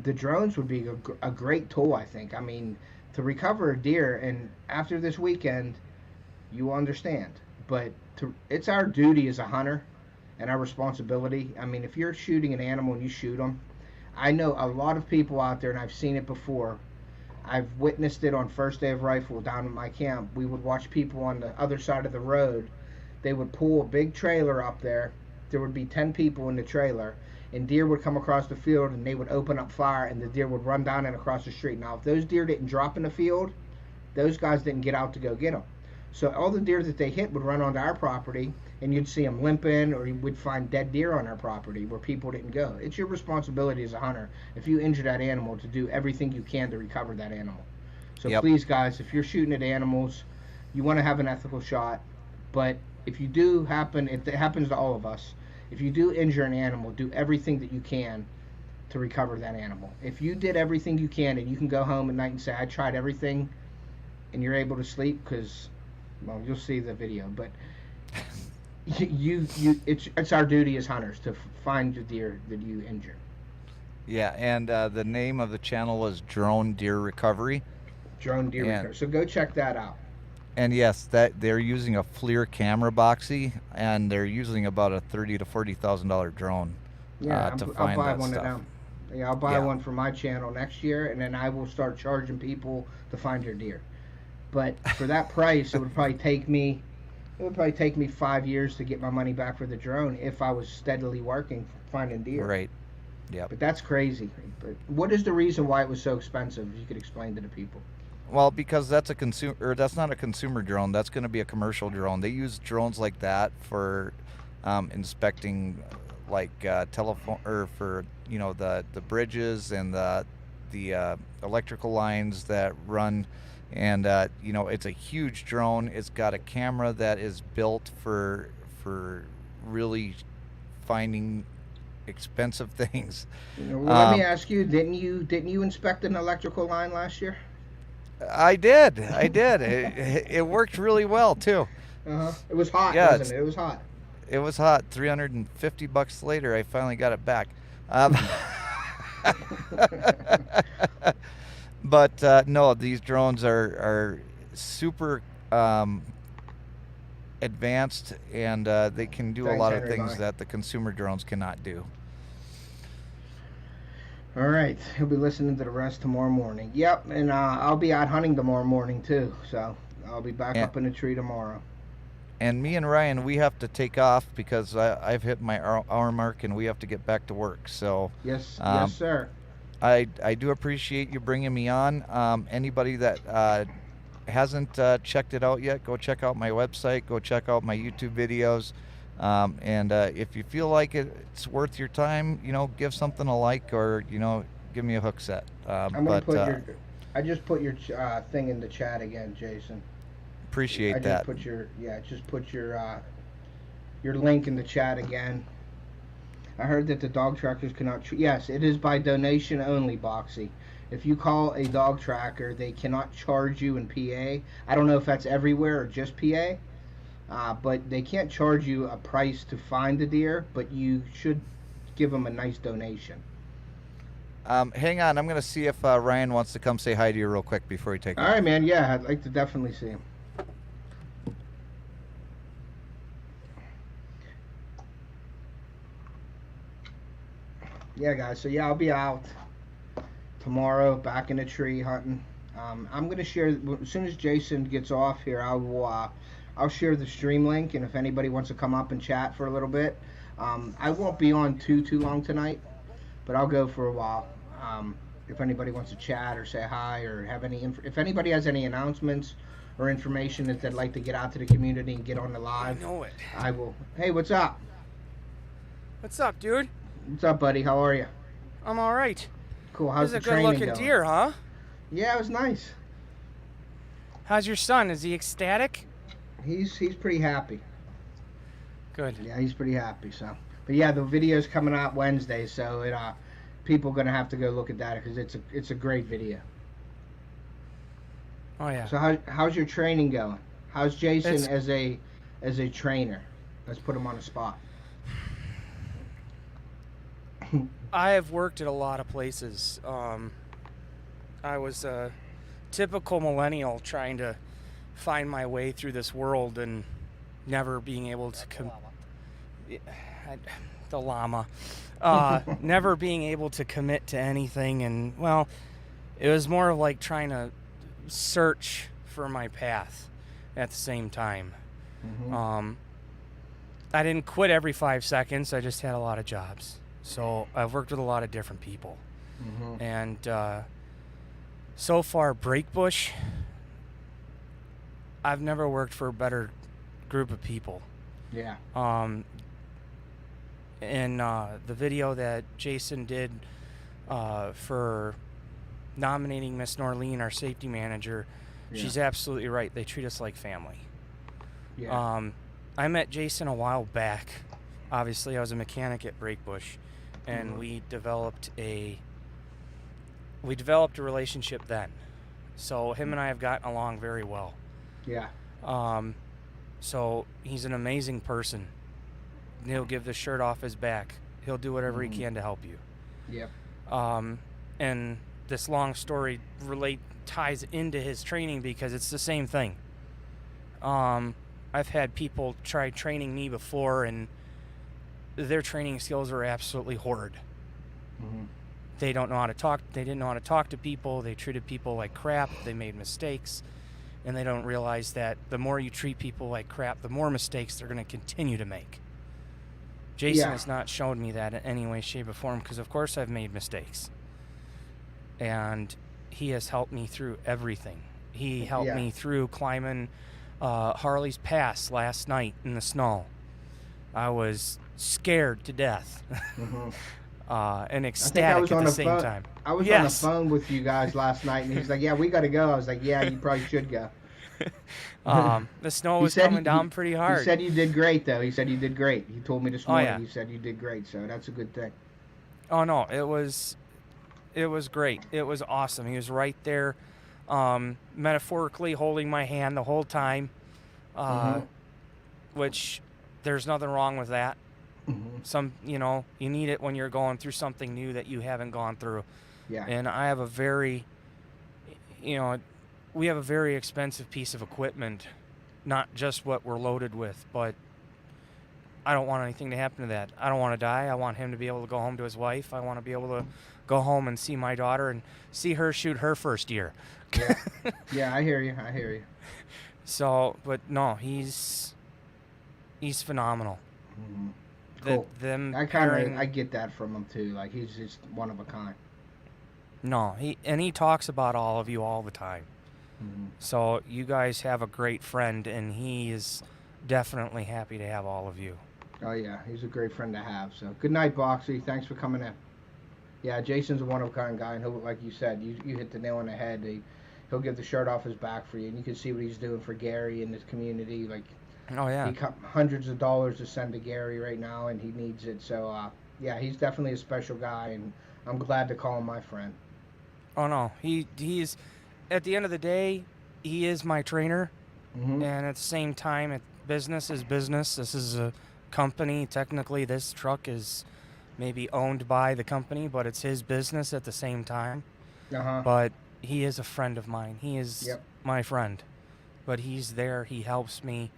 the drones would be a great tool, I think. I mean, to recover a deer, and after this weekend, you will understand. But it's our duty as a hunter and our responsibility. I mean, if you're shooting an animal and you shoot them, I know a lot of people out there, and I've seen it before. I've witnessed it on first day of rifle down at my camp. We would watch people on the other side of the road. They would pull a big trailer up there. There would be 10 people in the trailer, and deer would come across the field, and they would open up fire, and the deer would run down and across the street. Now, if those deer didn't drop in the field, those guys didn't get out to go get them. So all the deer that they hit would run onto our property, and you'd see them limping, or you would find dead deer on our property where people didn't go. It's your responsibility as a hunter, if you injure that animal, to do everything you can to recover that animal. So Please, guys, if you're shooting at animals, you want to have an ethical shot. But if you do happen, it happens to all of us, if you do injure an animal, do everything that you can to recover that animal. If you did everything you can, and you can go home at night and say, I tried everything, and you're able to sleep, because, well, you'll see the video, but it's our duty as hunters to find the deer that you injure. Yeah, and the name of the channel is Drone Deer Recovery. Drone Deer Recovery. So go check that out. And yes, that they're using a FLIR camera, Boxy, and they're using about a $30,000 to $40,000 drone. Yeah, to I'll find buy that one stuff. of them. Yeah, I'll buy one for my channel next year, and then I will start charging people to find their deer. But for that price, it would probably take me 5 years to get my money back for the drone if I was steadily working finding deer. Right. Yeah. But that's crazy. But what is the reason why it was so expensive? If you could explain to the people. Well, because that's not a consumer drone. That's going to be a commercial drone. They use drones like that for inspecting, like telephone, or for the bridges and the electrical lines that run. And it's a huge drone. It's got a camera that is built for really finding expensive things. Well, let me ask you, didn't you inspect an electrical line last year? I did. It worked really well too. It was hot, Yeah, wasn't it? It was hot. it was hot. $350 later, I finally got it back. But no, these drones are super advanced, and they can do a Thanks, lot of Henry. things Bye. that the consumer drones cannot do. All right, he'll be listening to the rest tomorrow morning. Yep, and I'll be out hunting tomorrow morning too. So I'll be back And, up in the tree tomorrow. and me and Ryan, we have to take off because I've hit my hour mark, and we have to get back to work. So Yes, um, yes, sir. I do appreciate you bringing me on. Anybody that hasn't checked it out yet, go check out my website. Go check out my YouTube videos. And if you feel like it's worth your time, give something a like, or give me a hook set. I'm gonna But put your. I just put your thing in the chat again, Jason. appreciate I that. just put your link in the chat again. I heard that the dog trackers cannot. Yes, it is by donation only, Boxy. If you call a dog tracker, they cannot charge you in PA. I don't know if that's everywhere or just PA, but they can't charge you a price to find the deer. But you should give them a nice donation. Hang on, I'm gonna see if Ryan wants to come say hi to you real quick before we take All off. right, man. Yeah, I'd like to definitely see him. Yeah, guys. So yeah, I'll be out tomorrow, back in the tree hunting. I'm gonna share as soon as Jason gets off here. I'll share the stream link, and if anybody wants to come up and chat for a little bit, I won't be on too long tonight, but I'll go for a while. If anybody wants to chat or say hi or have if anybody has any announcements or information that they'd like to get out to the community and get on the live, I know it. I will. Hey, what's up? What's up, dude? What's up, buddy? How are you? I'm all right. Cool. How's This the is a training good-looking going? deer, huh? Yeah, it was nice. How's your son? Is he ecstatic? He's pretty happy. Good. Yeah, he's pretty happy. So, but yeah, the video's coming out Wednesday, so people gonna have to go look at that because it's a great video. Oh yeah. So how's your training going? How's Jason It's- as a trainer? Let's put him on the spot. I have worked at a lot of places. I was a typical millennial trying to find my way through this world and never being able to the llama. Never being able to commit to anything, and well, it was more of like trying to search for my path at the same time. Mm-hmm. I didn't quit every 5 seconds. I just had a lot of jobs. So I've worked with a lot of different people. Mm-hmm. And so far, Breakbush, I've never worked for a better group of people. Yeah. In the video that Jason did for nominating Miss Norleen, our safety manager, Yeah. she's absolutely right. They treat us like family. Yeah. I met Jason a while back. Obviously, I was a mechanic at Breakbush, and Mhm. we developed a relationship then. So him and I have gotten along very well. Yeah. So he's an amazing person. He'll give the shirt off his back. He'll do whatever Mhm. he can to help you. Yep. And this long story ties into his training because it's the same thing. I've had people try training me before, and their training skills are absolutely horrid. Mm-hmm. They don't know how to talk. They didn't know how to talk to people. They treated people like crap. They made mistakes, and they don't realize that the more you treat people like crap, the more mistakes they're going to continue to make. Jason Yeah. has not shown me that in any way, shape, or form, because of course I've made mistakes. And he has helped me through everything. He helped Yeah. me through climbing Harley's Pass last night in the snow. I was scared to death Mm-hmm. and I ecstatic was at on the the same phone. time. I was Yes. on the phone with you guys last night, and he's like, "Yeah, we got to go." I was like, "Yeah, you probably should go." The snow He was said coming down pretty hard. He said you did great, though. He said you did great. He told me this morning. yeah. He said you did great, so that's a good thing. Oh no, it was great. It was awesome. He was right there, metaphorically holding my hand the whole time, which there's nothing wrong with that. Some, you need it when you're going through something new that you haven't gone through. Yeah. And I have a very, we have a very expensive piece of equipment, not just what we're loaded with, but I don't want anything to happen to that. I don't want to die. I want him to be able to go home to his wife. I want to be able to go home and see my daughter and see her shoot her first year. Yeah, yeah, I hear you. So, but no, he's phenomenal. Cool. Pairing, I get that from him too. Like, he's just one of a kind. No, he talks about all of you all the time. So you guys have a great friend, and he is definitely happy to have all of you. Oh yeah, he's a great friend to have. So good night, Boxy. Thanks for coming in. Yeah, Jason's a one of a kind guy, and he'll, like you said, you hit the nail on the head. He'll give the shirt off his back for you, and you can see what he's doing for Gary and his community. Like, oh yeah, he got hundreds of dollars to send to Gary right now, and he needs it. So yeah, he's definitely a special guy, and I'm glad to call him my friend. Oh no, he's at the end of the day, he is my trainer, and at the same time, business is business. This is a company. Technically, this truck is maybe owned by the company, but it's his business at the same time. But he is a friend of mine. He is my friend, but he's there. He helps me.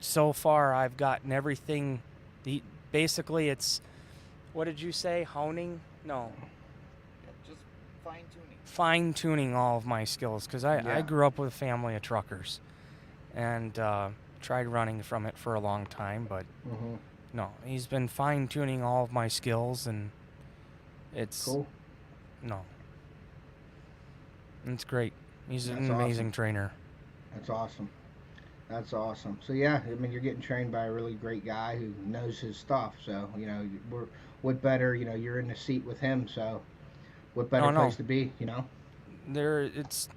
So far, I've gotten everything. Basically, it's, what did you say? Honing? No. Just fine-tuning. Fine-tuning all of my skills, because I grew up with a family of truckers, and tried running from it for a long time, but no, he's been fine-tuning all of my skills, and it's cool. No, it's great. He's an That's amazing awesome. trainer. That's awesome. That's awesome. So yeah, I mean, you're getting trained by a really great guy who knows his stuff. So what better? You're in the seat with him. So what better place to be? There's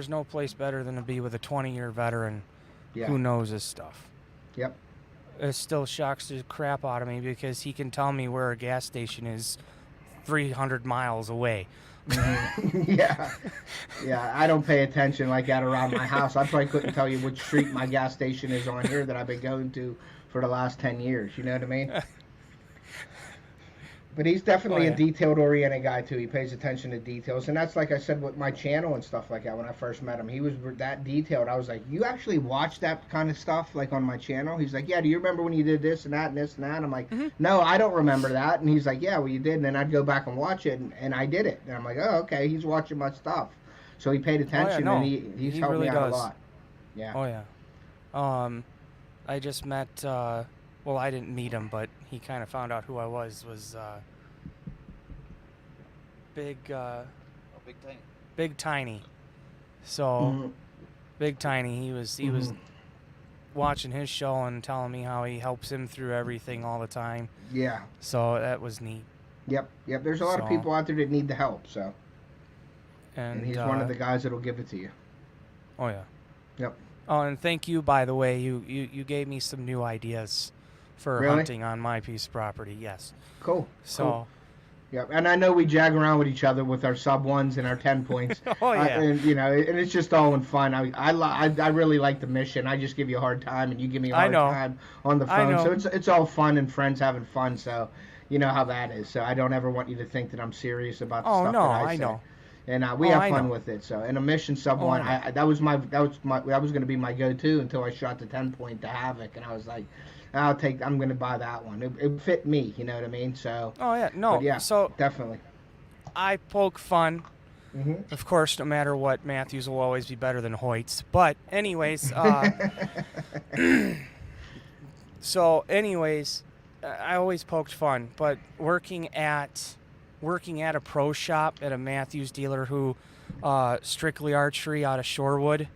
no place better than to be with a 20-year veteran who knows his stuff. Yep. It still shocks the crap out of me because he can tell me where a gas station is 300 miles away. Yeah. I don't pay attention like that around my house. I probably couldn't tell you which street my gas station is on here that I've been going to for the last 10 years. You know what I mean? But he's definitely a detailed-oriented guy, too. He pays attention to details. And that's, like I said, with my channel and stuff like that, when I first met him, he was that detailed. I was like, you actually watch that kind of stuff, like, on my channel? He's like, yeah, do you remember when you did this and that and this and that? I'm like, no, I don't remember that. And he's like, yeah, well, you did. And then I'd go back and watch it, and I did it. And I'm like, oh, okay, he's watching my stuff. So he paid attention, and he's helped me out a lot. Yeah. Oh, yeah. I just met, well, I didn't meet him, but he kind of found out who I was Big Tiny. So, Big Tiny, he was watching his show and telling me how he helps him through everything all the time. Yeah. So that was neat. Yep. There's a lot of people out there that need the help, so. And he's one of the guys that'll give it to you. Oh, yeah. Yep. Oh, and thank you, by the way. You gave me some new ideas for hunting on my piece of property. Yes. Cool. So. Cool. Yeah, and I know we jag around with each other with our sub ones and our 10 points. Oh yeah. And it's just all in fun. I really like the mission. I just give you a hard time, and you give me a hard time on the phone. So it's all fun and friends having fun. So you know how that is. So I don't ever want you to think that I'm serious about the stuff that I say. Know. And we have fun with it. So in a mission sub one, that was going to be my go-to until I shot the 10-point to Havoc, and I was like, I'm going to buy that one. It fit me, you know what I mean? So. Oh yeah, no. Yeah, so definitely. I poke fun. Of course, no matter what, Matthews will always be better than Hoyt's. But anyways, I always poked fun. But working at a pro shop at a Matthews dealer who strictly archery out of Shorewood.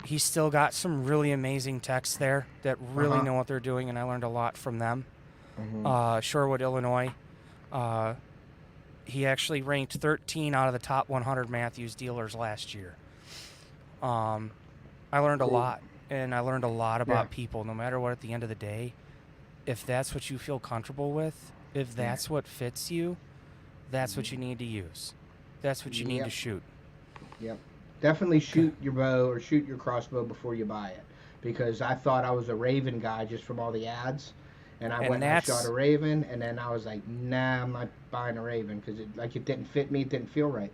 He's still got some really amazing techs there that really know what they're doing, and I learned a lot from them. Shorewood, Illinois. he actually ranked 13 out of the top 100 Matthews dealers last year. I learned a lot, and I learned a lot about people. No matter what, at the end of the day, if that's what you feel comfortable with, if that's what fits you, that's what you need to use. That's what you need to shoot. Yep. Definitely shoot your bow or shoot your crossbow before you buy it, because I thought I was a Raven guy just from all the ads, and I went and I shot a Raven, and then I was like, nah, I'm not buying a Raven because it didn't fit me, it didn't feel right.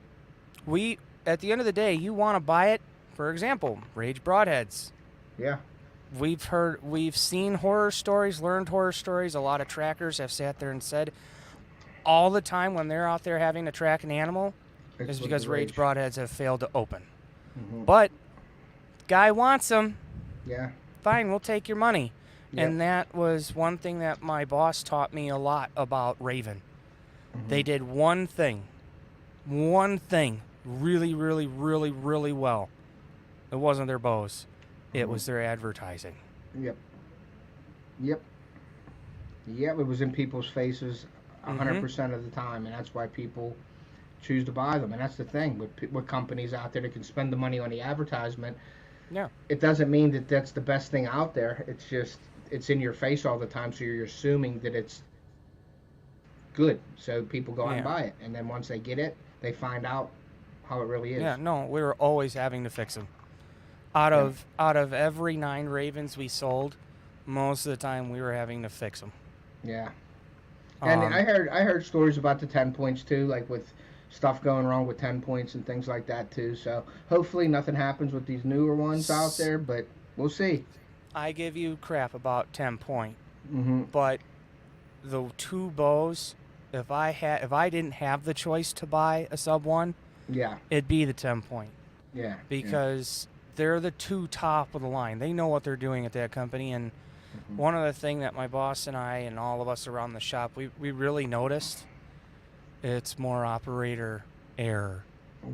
At the end of the day, you want to buy it. For example, Rage Broadheads. Yeah. We've seen horror stories, learned horror stories. A lot of trackers have sat there and said all the time when they're out there having to track an animal is because Rage Broadheads have failed to open. Mm-hmm. But guy wants them. Yeah. Fine, we'll take your money. Yep. And that was one thing that my boss taught me a lot about Raven. Mm-hmm. They did one thing really, really, really, really well. It wasn't their bows. It was their advertising. Yep. Yep. Yep, it was in people's faces 100% of the time, and that's why people choose to buy them. And that's the thing with companies out there that can spend the money on the advertisement. Yeah. It doesn't mean that that's the best thing out there. It's just, it's in your face all the time, so you're assuming that it's good. So people go out and buy it. And then once they get it, they find out how it really is. Yeah, no, we were always having to fix them. Out of every 9 Ravens we sold, most of the time we were having to fix them. Yeah. And I heard stories about the 10 points too, like with stuff going wrong with 10 points and things like that too. So hopefully nothing happens with these newer ones out there, but we'll see. I give you crap about 10 point, but the 2 bows, if I didn't have the choice to buy a sub 1, it'd be the 10 point. Yeah. Because they're the 2 top of the line. They know what they're doing at that company. And one other thing that my boss and I and all of us around the shop, we really noticed, it's more operator error.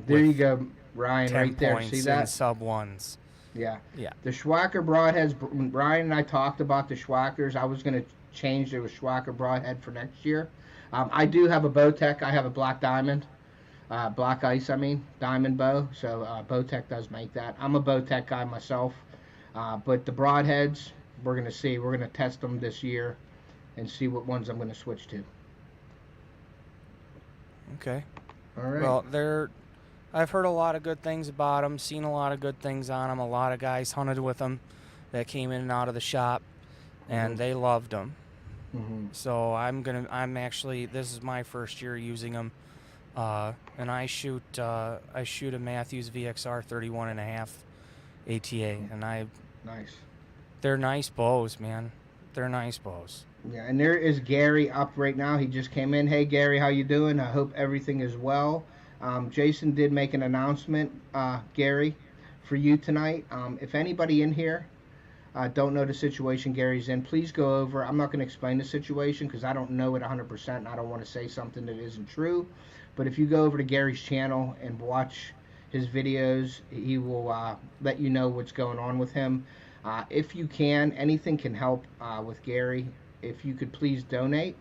There you go, Ryan, right there. See that? Sub 1s. Yeah. Yeah. The Schwacker broadheads, Ryan and I talked about the Schwackers. I was going to change the Schwacker broadhead for next year. I do have a Bowtech. I have a black diamond. Black ice, diamond bow. So Bowtech does make that. I'm a Bowtech guy myself. But the broadheads, we're going to see. We're going to test them this year and see what ones I'm going to switch to. Okay. All right. Well, I've heard a lot of good things about them, seen a lot of good things on them. A lot of guys hunted with them that came in and out of the shop, and they loved them. So this is my first year using them. And I shoot a Matthews VXR 31.5 ATA, and nice. They're nice bows, man. They're nice bows. Yeah, and there is Gary up right now. He just came in. Hey, Gary, how you doing? I hope everything is well. Jason did make an announcement, Gary, for you tonight. If anybody in here don't know the situation Gary's in, please go over. I'm not going to explain the situation because I don't know it 100%, and I don't want to say something that isn't true. But if you go over to Gary's channel and watch his videos, he will let you know what's going on with him. If you can, anything can help with Gary. If you could please donate.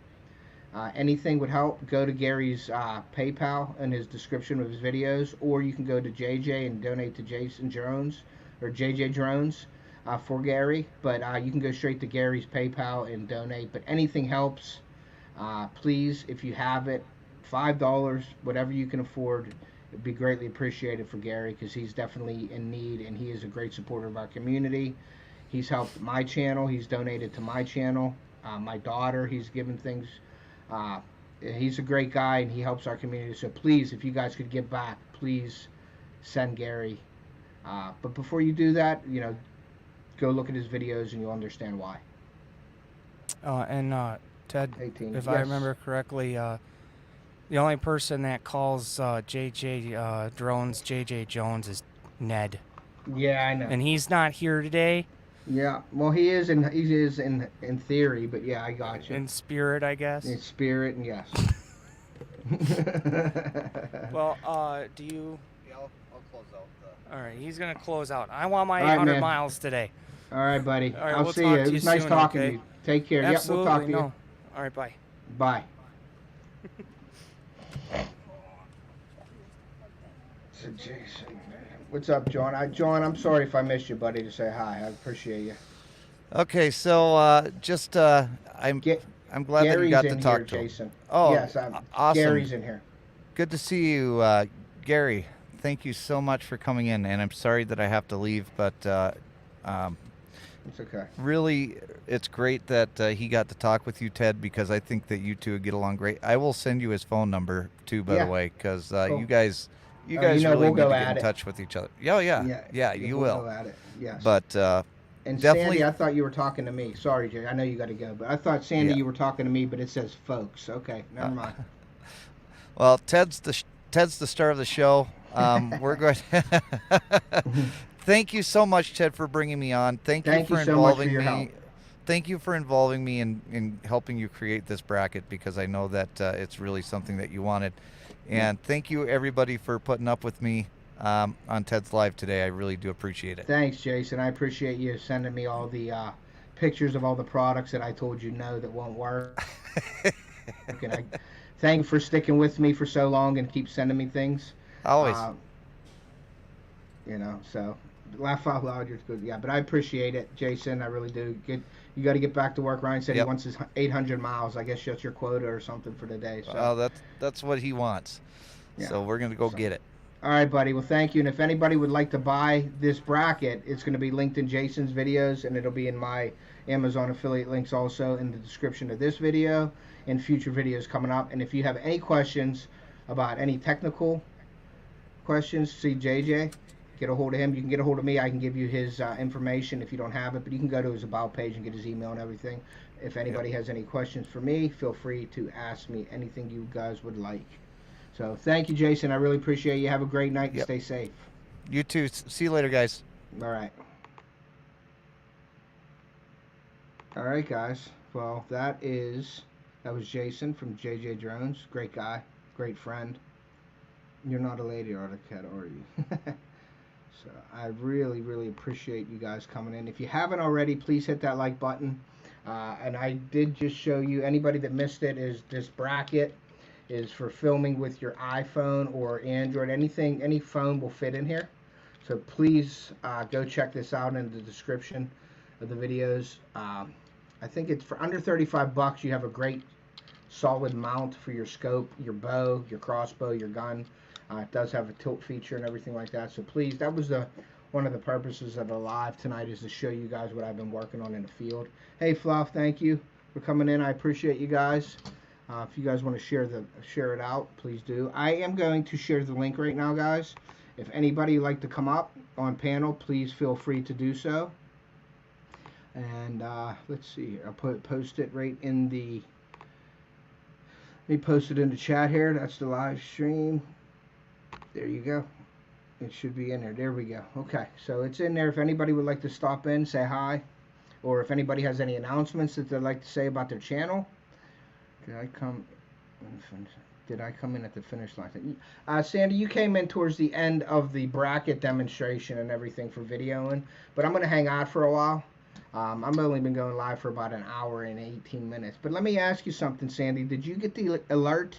Anything would help. Go to Gary's PayPal in his description of his videos, or you can go to JJ and donate to Jason Drones or JJ Drones for Gary. But you can go straight to Gary's PayPal and donate. But anything helps. Please, if you have it, $5, whatever you can afford, it'd be greatly appreciated for Gary because he's definitely in need and he is a great supporter of our community. He's helped my channel. He's donated to my channel. My daughter, he's given things. He's a great guy and he helps our community. So please, if you guys could give back, please send Gary. But before you do that, go look at his videos and you'll understand why. Ted, 18. If I remember correctly, the only person that calls JJ Drones JJ Jones is Ned. Yeah, I know. And he's not here today. Yeah, well, he is in theory, but yeah, I got you. In spirit, I guess. In spirit, and yes. Well, do you? Yeah, I'll close out. All right, he's gonna close out. I want my 800 miles today. All right, buddy. All right, I'll see you. It was nice talking to you. Take care. Absolutely. Yep, we'll talk to you. All right, bye. Bye. So Jason, what's up, John? John, I'm sorry if I missed you, buddy, to say hi. I appreciate you. Okay, so I'm Get I'm glad that you Gary's got to in here, talk to him. Jason. Oh, Yes, I'm. awesome. Gary's in here. Good to see you, Gary. Thank you so much for coming in, and I'm sorry that I have to leave, but um, It's okay. really, it's great that he got to talk with you, Ted, because I think that you two would get along great. I will send you his phone number too, by Yeah. the way, because Cool. you guys You really we'll need go to get at in it. touch with each other. Oh yeah, Yeah, you we'll will. go at it. Yes. But And definitely, Sandy, I thought you were talking to me. Sorry, Jay. I know you got to go, but I thought Sandy, Yeah. you were talking to me, but it says folks. Okay, never mind. well, Ted's the star of the show. We're going. Thank you so much, Ted, for bringing me on. Thank you for so much for involving your me. help. Thank you for involving me in helping you create this bracket, because I know that it's really something that you wanted. And thank you, everybody, for putting up with me on Ted's Live today. I really do appreciate it. Thanks, Jason. I appreciate you sending me all the pictures of all the products that I told you no that won't work. And I thank you for sticking with me for so long and keep sending me things. Always. So laugh out loud. You're good. Yeah, but I appreciate it, Jason. I really do. You got to get back to work. Ryan said he wants his 800 miles. I guess that's your quota or something for today. So. That's what he wants. Yeah. So we're gonna go get it. All right, buddy. Well, thank you. And if anybody would like to buy this bracket, it's going to be linked in Jason's videos, and it'll be in my Amazon affiliate links also in the description of this video and future videos coming up. And if you have any questions about any technical questions, see JJ, get a hold of him. You can get a hold of me. I can give you his information if you don't have it, but you can go to his About page and get his email and everything. If anybody has any questions for me, feel free to ask me anything you guys would like. So thank you, Jason. I really appreciate you. Have a great night and stay safe. You too. See you later, guys. All right. All right, guys. Well, that was Jason from JJ Drones. Great guy, great friend. You're not a lady or a cat, are you? So I really, really appreciate you guys coming in. If you haven't already, please hit that like button. And I did just show you, anybody that missed it, is this bracket is for filming with your iPhone or Android. Anything, any phone will fit in here. So please go check this out in the description of the videos. I think it's for under 35 bucks. You have a great solid mount for your scope, your bow, your crossbow, your gun. It does have a tilt feature and everything like that. So please, that was one of the purposes of the live tonight, is to show you guys what I've been working on in the field. Hey Fluff, thank you for coming in. I appreciate you guys. If you guys want to share it out, please do. I am going to share the link right now, guys. If anybody would like to come up on panel, please feel free to do so. And let's see here. I'll post it right in the. Let me post it in the chat here. That's the live stream. There you go. It should be in there. There we go. Okay, so it's in there. If anybody would like to stop in, say hi, or if anybody has any announcements that they'd like to say about their channel. Did I come in at the finish line? Sandy, you came in towards the end of the bracket demonstration and everything for videoing, but I'm going to hang out for a while. I've only been going live for about an hour and 18 minutes. But let me ask you something, Sandy. Did you get the alert,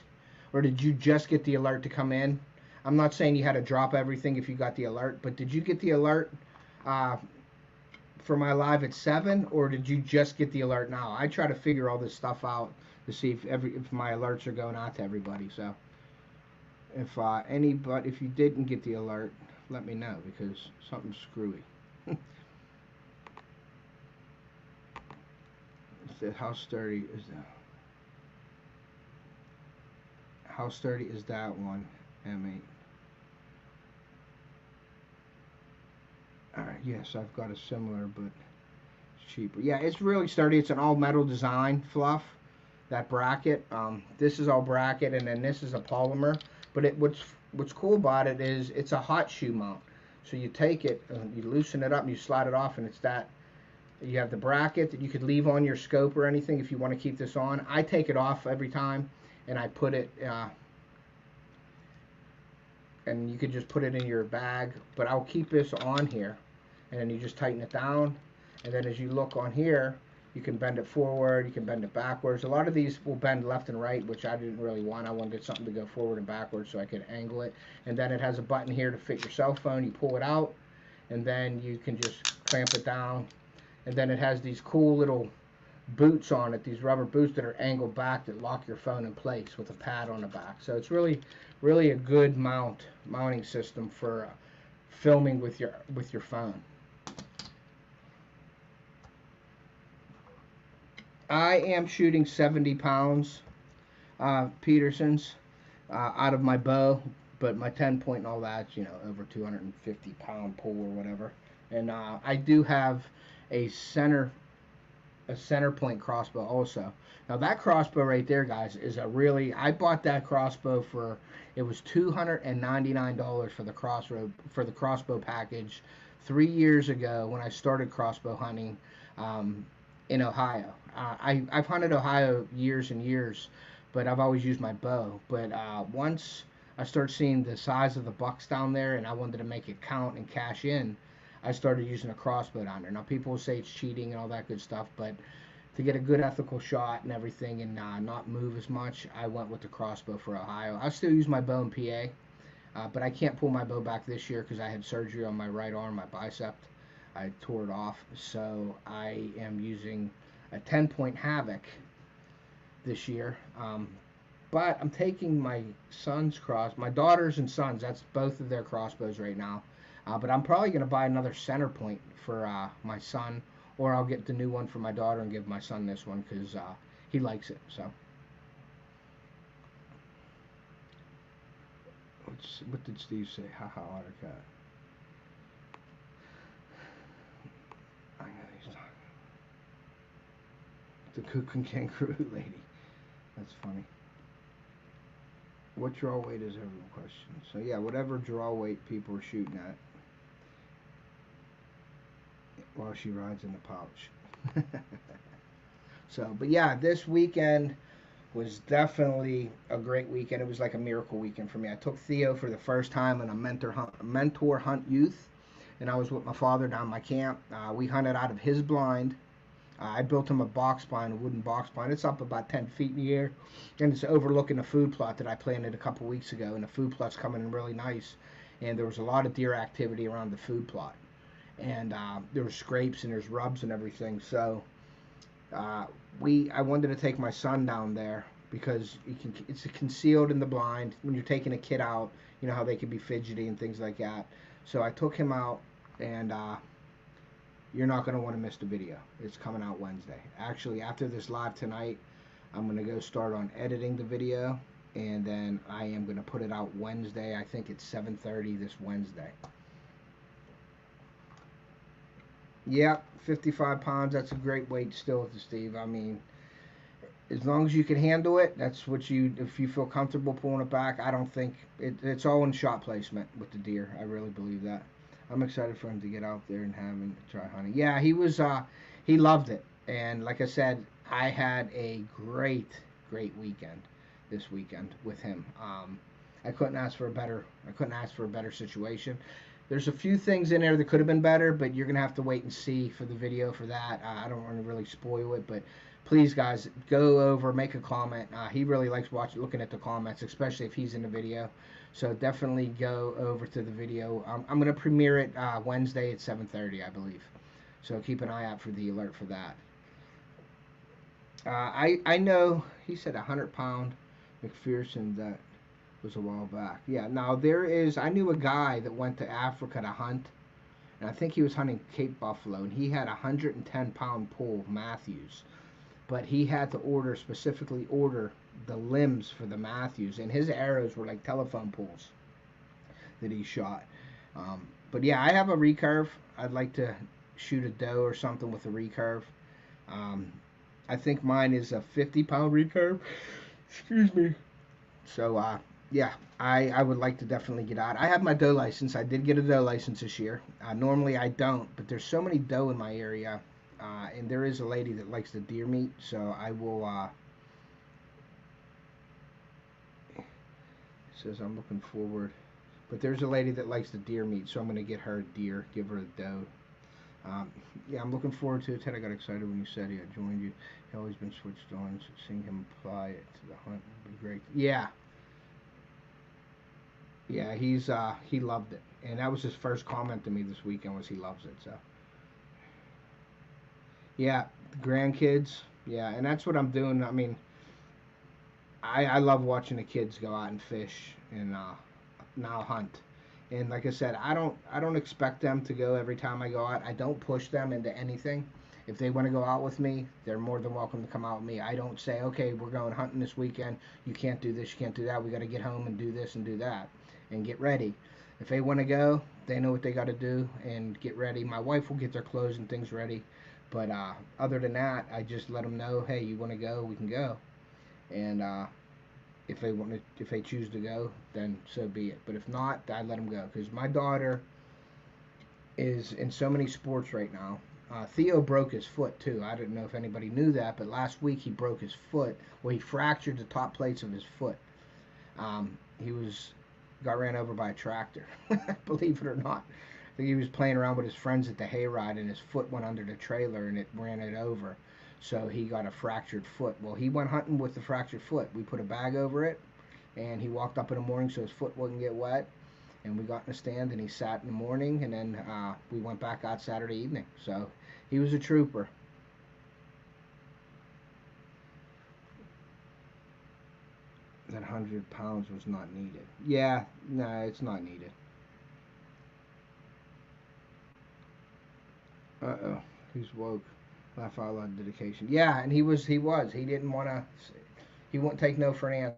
or did you just get the alert to come in? I'm not saying you had to drop everything if you got the alert, but did you get the alert for my live at 7, or did you just get the alert now? I try to figure all this stuff out to see if my alerts are going out to everybody. So if you didn't get the alert, let me know, because something's screwy. How sturdy is that? How sturdy is that one? M8. Alright, yes, I've got a similar, but it's cheaper. Yeah, it's really sturdy. It's an all metal design, Fluff. That bracket. This is all bracket, and then this is a polymer. But what's cool about it is it's a hot shoe mount. So you take it, you loosen it up, and you slide it off, and it's that. You have the bracket that you could leave on your scope or anything if you want to keep this on. I take it off every time, and I put it, and you could just put it in your bag. But I'll keep this on here, and then you just tighten it down. And then as you look on here, You can bend it forward, you can bend it backwards. A lot of these will bend left and right, which I didn't really want. I wanted something to go forward and backwards so I could angle it. And then it has a button here to fit your cell phone. You pull it out, and then you can just clamp it down. And then it has these cool little boots on it, these rubber boots that are angled back that lock your phone in place with a pad on the back. So it's really a good mounting system for filming with your phone. I am shooting 70 pounds Petersons out of my bow, but my 10 point and all that's, you know, over 250 pound pull or whatever. And I do have a center point crossbow also. Now that crossbow right there, guys, is I bought that crossbow it was $299 for the crossbow package 3 years ago when I started crossbow hunting in Ohio. I've hunted Ohio years and years, but I've always used my bow. But once I started seeing the size of the bucks down there and I wanted to make it count and cash in, I started using a crossbow down there. Now people will say it's cheating and all that good stuff, but to get a good ethical shot and everything and not move as much, I went with the crossbow for Ohio. I still use my bow in PA, but I can't pull my bow back this year because I had surgery on my right arm, my bicep. I tore it off, so I am using a 10 point Havoc this year. But I'm taking my daughters and sons, that's both of their crossbows right now. But I'm probably going to buy another center point for my son, or I'll get the new one for my daughter and give my son this one because he likes it. So, what did Steve say? Haha, Ottercat. I know he's talking. The Cook Kangaroo lady. That's funny. What draw weight is every question? So yeah, whatever draw weight people are shooting at while she rides in the pouch. So, but yeah, this weekend was definitely a great weekend. It was like a miracle weekend for me. I took Theo for the first time on a mentor hunt youth, and I was with my father down my camp. We hunted out of his blind. I built him a box blind, a wooden box blind. It's up about 10 feet in the air, and it's overlooking a food plot that I planted a couple weeks ago, and the food plot's coming in really nice, and there was a lot of deer activity around the food plot, and there were scrapes and there's rubs and everything, so I wanted to take my son down there because it's concealed in the blind. When you're taking a kid out, you know how they can be fidgety and things like that, so I took him out, and you're not going to want to miss the video. It's coming out Wednesday. Actually, after this live tonight, I'm going to go start on editing the video, and then I am going to put it out Wednesday. I think it's 7:30 this Wednesday. Yeah, 55 pounds. That's a great weight still, Steve. I mean, as long as you can handle it, that's what if you feel comfortable pulling it back, I don't think, it's all in shot placement with the deer. I really believe that. I'm excited for him to get out there and have him try hunting. Yeah, he loved it. And like I said, I had a great weekend this weekend with him. I couldn't ask for a better situation. There's a few things in there that could have been better, but you're gonna have to wait and see for the video for that. I don't want to really spoil it, but please, guys, go over, make a comment. He really likes looking at the comments, especially if he's in the video. So definitely go over to the video. I'm going to premiere it Wednesday at 7:30, I believe. So keep an eye out for the alert for that. I know he said 100-pound McPherson. That was a while back. Yeah, now I knew a guy that went to Africa to hunt, and I think he was hunting Cape Buffalo, and he had a 110-pound pull Matthews. But he had to specifically order the limbs for the Matthews, and his arrows were like telephone poles that he shot. But yeah, I have a recurve. I'd like to shoot a doe or something with a recurve. I think mine is a 50-pound recurve. Excuse me. So yeah, I would like to definitely get out. I have my doe license. I did get a doe license this year. Normally I don't, but there's so many doe in my area. And there is a lady that likes the deer meat, so I will, it says I'm looking forward, but there's a lady that likes the deer meat, so I'm going to get her a deer, give her a doe. Um, yeah, I'm looking forward to it. Ted, I got excited when you said he had joined you. He always been switched on. So seeing him apply it to the hunt would be great. Yeah, yeah, he loved it, and that was his first comment to me this weekend was he loves it. So yeah, grandkids. Yeah, and that's what I'm doing. I mean, I love watching the kids go out and fish and now hunt. And like I said, I don't expect them to go every time I go out. I don't push them into anything. If they want to go out with me, they're more than welcome to come out with me. I don't say, okay, we're going hunting this weekend. You can't do this, you can't do that. We got to get home and do this and do that and get ready. If they want to go, they know what they got to do and get ready. My wife will get their clothes and things ready. But other than that, I just let them know, hey, you want to go, we can go. And if they choose to go, then so be it. But if not, I let them go because my daughter is in so many sports right now. Theo broke his foot too. I didn't know if anybody knew that, but last week he broke his foot. Well, he fractured the top plates of his foot. He got ran over by a tractor. Believe it or not. I think he was playing around with his friends at the hayride, and his foot went under the trailer, and it ran it over. So he got a fractured foot. Well, he went hunting with the fractured foot. We put a bag over it, and he walked up in the morning so his foot wouldn't get wet. And we got in the stand, and he sat in the morning, and then we went back out Saturday evening. So he was a trooper. That 100 pounds was not needed. Yeah, no, it's not needed. Uh-oh, he's woke. Laugh out loud dedication. Yeah, and he was. He didn't want to. He wouldn't take no for an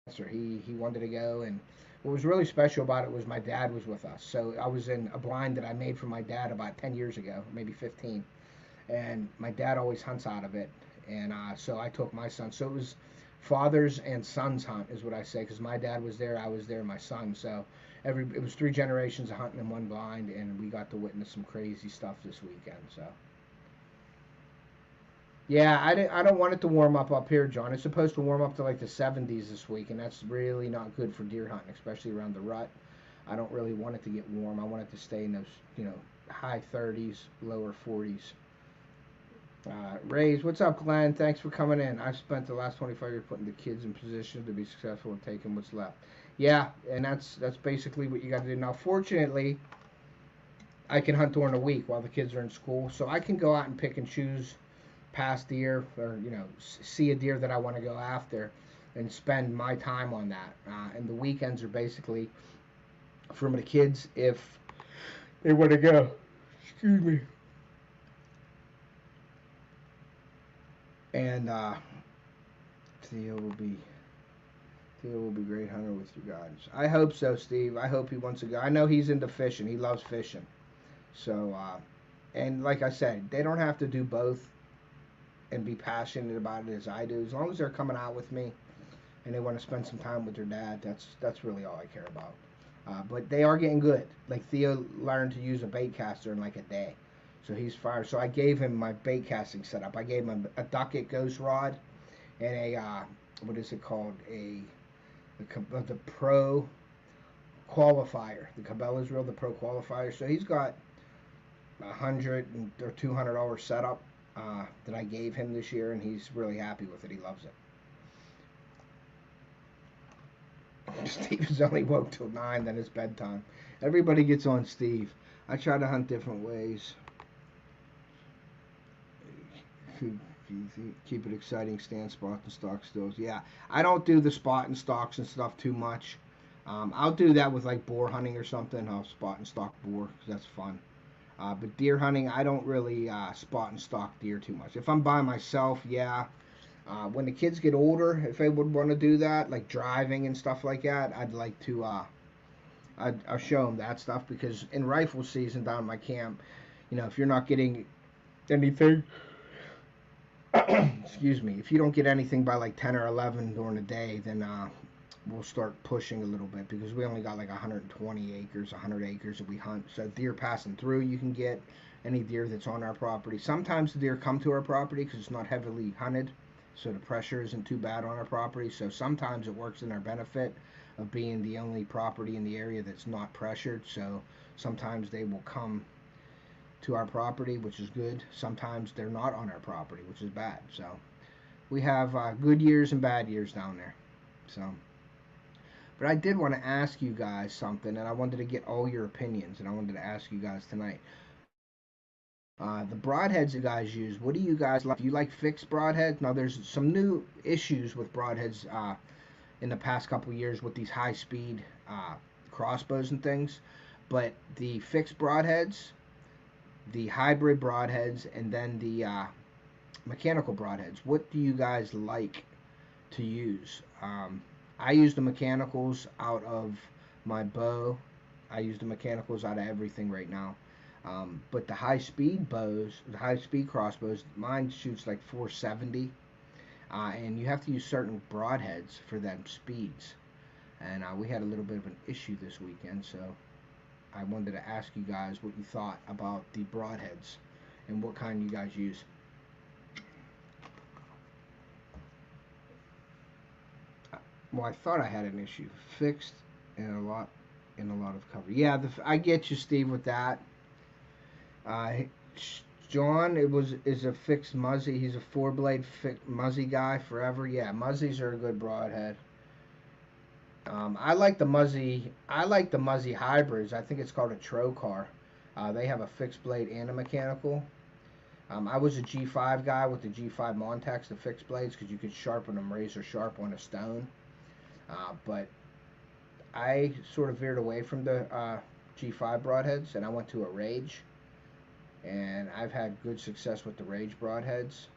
answer. He wanted to go, and what was really special about it was my dad was with us. So I was in a blind that I made for my dad about 10 years ago, maybe 15, and my dad always hunts out of it, and so I took my son. So it was fathers and sons hunt is what I say because my dad was there, I was there, my son. So it was 3 generations of hunting in one blind, and we got to witness some crazy stuff this weekend. So. Yeah, I don't want it to warm up here, John. It's supposed to warm up to like the 70s this week, and that's really not good for deer hunting, especially around the rut. I don't really want it to get warm. I want it to stay in those, high 30s, lower 40s. Rays, what's up, Glenn? Thanks for coming in. I've spent the last 25 years putting the kids in position to be successful and taking what's left. Yeah, and that's basically what you got to do. Now, fortunately, I can hunt during the week while the kids are in school, so I can go out and pick and choose past deer or see a deer that I want to go after and spend my time on that, and the weekends are basically for the kids if they want to go. Excuse me. And Theo will be a great hunter with you guys. I hope so, Steve. I hope he wants to go. I know he's into fishing. He loves fishing. So and like I said, they don't have to do both and be passionate about it as I do. As long as they're coming out with me and they want to spend some time with their dad, that's really all I care about. But they are getting good. Like Theo learned to use a bait caster in like a day, so he's fired. So I gave him my bait casting setup. I gave him a Ducket Ghost rod and a what is it called? The Pro Qualifier. The Cabela's Reel, the Pro Qualifier. So he's got $100 or $200 setup that I gave him this year, and he's really happy with it. He loves it. Steve's only woke till 9, then it's bedtime. Everybody gets on Steve. I try to hunt different ways. Keep it exciting, stand spot and stock stills. Yeah, I don't do the spot and stocks and stuff too much. I'll do that with like boar hunting or something. I'll spot and stock boar because that's fun. But deer hunting, I don't really spot and stalk deer too much. If I'm by myself, yeah. When the kids get older, if they would want to do that, like driving and stuff like that, I'd like to. I'll show them that stuff because in rifle season down at my camp, if you're not getting anything, excuse me, if you don't get anything by like 10 or 11 during the day, then we'll start pushing a little bit because we only got like 120 acres, 100 acres that we hunt. So deer passing through, you can get any deer that's on our property. Sometimes the deer come to our property because it's not heavily hunted, so the pressure isn't too bad on our property. So sometimes it works in our benefit of being the only property in the area that's not pressured. So sometimes they will come to our property, which is good. Sometimes they're not on our property, which is bad. So we have good years and bad years down there. So, but I did want to ask you guys something, and I wanted to get all your opinions, and I wanted to ask you guys tonight. The broadheads you guys use, what do you guys like? Do you like fixed broadheads? Now, there's some new issues with broadheads in the past couple years with these high-speed crossbows and things, but the fixed broadheads, the hybrid broadheads, and then the mechanical broadheads, what do you guys like to use? I use the mechanicals out of my bow. I use the mechanicals out of everything right now. But the high-speed bows, the high-speed crossbows, mine shoots like 470, and you have to use certain broadheads for them speeds. And we had a little bit of an issue this weekend, so I wanted to ask you guys what you thought about the broadheads and what kind you guys use. Well, I thought I had an issue. Fixed and a lot of cover. Yeah, I get you, Steve, with that. John, is a fixed Muzzy. He's a 4-blade Muzzy guy forever. Yeah, Muzzies are a good broadhead. I like the Muzzy. I like the Muzzy hybrids. I think it's called a Trocar. They have a fixed blade and a mechanical. I was a G5 guy with the G5 Montex, the fixed blades, because you could sharpen them razor sharp on a stone. But I sort of veered away from the G5 broadheads, and I went to a Rage. And I've had good success with the Rage broadheads.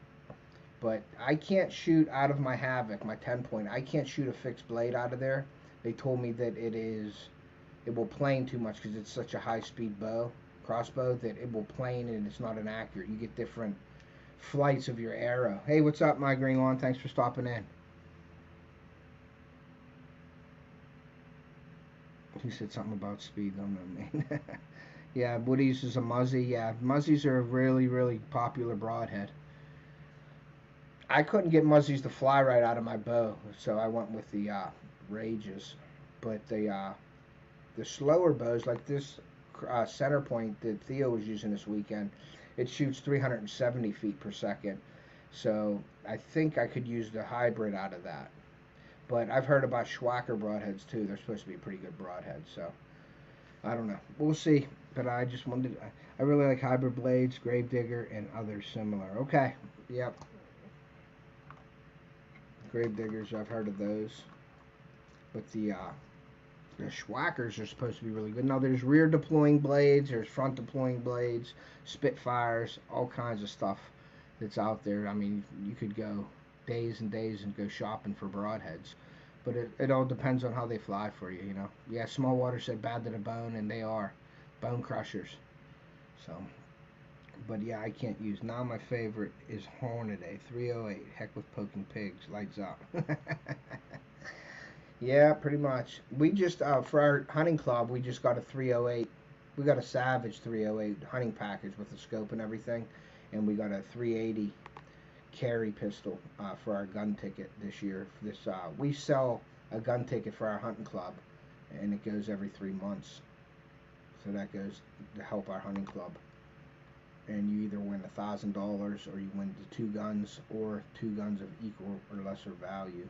But I can't shoot out of my Havoc, my 10-point. I can't shoot a fixed blade out of there. They told me that it will plane too much because it's such a high-speed crossbow, that it will plane and it's not inaccurate. You get different flights of your arrow. Hey, what's up, my green lawn? Thanks for stopping in. He said something about speed. No, man. Yeah, Woody's is a Muzzy. Yeah, Muzzies are a really, really popular broadhead. I couldn't get Muzzies to fly right out of my bow, so I went with the Rages. But the slower bows, like this center point that Theo was using this weekend, it shoots 370 feet per second. So I think I could use the hybrid out of that. But I've heard about Schwacker broadheads too. They're supposed to be pretty good broadheads. So I don't know. We'll see. But I just wanted, I really like hybrid blades, Gravedigger, and others similar. Okay. Yep. Gravediggers, I've heard of those. But the Schwackers are supposed to be really good. Now there's rear deploying blades, there's front deploying blades, Spitfires, all kinds of stuff that's out there. I mean, you could go days and days and go shopping for broadheads. But it all depends on how they fly for you, you know. Yeah, Smallwater said bad to the bone, and they are bone crushers. So, but yeah, I can't use. Now my favorite is Hornady 308. Heck with poking pigs, lights up. Yeah, pretty much. We just for our hunting club, we just got a 308. We got a Savage 308 hunting package with the scope and everything, and we got a 380 carry pistol for our gun ticket this year. We sell a gun ticket for our hunting club, and it goes every 3 months. So that goes to help our hunting club. And you either win $1,000 or you win the 2 guns or 2 guns of equal or lesser value.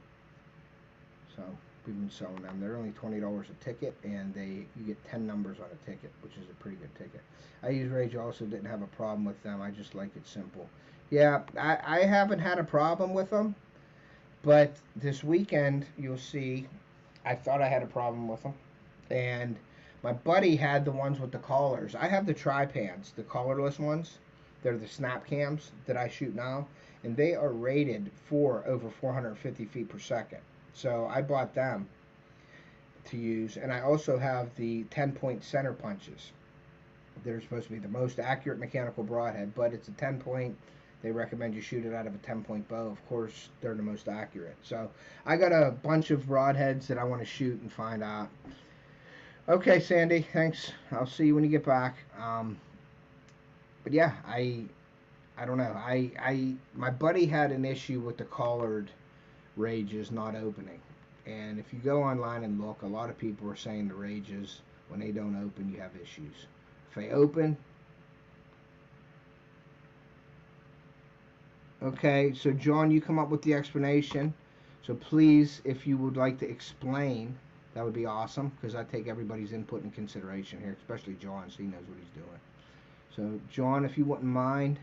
So we've been selling them. They're only $20 a ticket, and you get 10 numbers on a ticket, which is a pretty good ticket. I use Rage also, didn't have a problem with them. I just like it simple. Yeah, I haven't had a problem with them, but this weekend you'll see I thought I had a problem with them, and my buddy had the ones with the collars. I have the Tripans, the collarless ones. They're the snap cams that I shoot now, and they are rated for over 450 feet per second. So I bought them to use, and I also have the 10-point center punches. They're supposed to be the most accurate mechanical broadhead, but it's a 10-point. They recommend you shoot it out of a 10-point bow. Of course, they're the most accurate. So I got a bunch of broadheads that I want to shoot and find out. Okay, Sandy, thanks. I'll see you when you get back. But yeah, I don't know. My buddy had an issue with the collared Rages not opening. And if you go online and look, a lot of people are saying the Rages, when they don't open, you have issues. If they open, Okay, so John, you come up with the explanation. So please, if you would like to explain, that would be awesome because I take everybody's input in consideration here, especially John, so he knows what he's doing. So John, if you wouldn't mind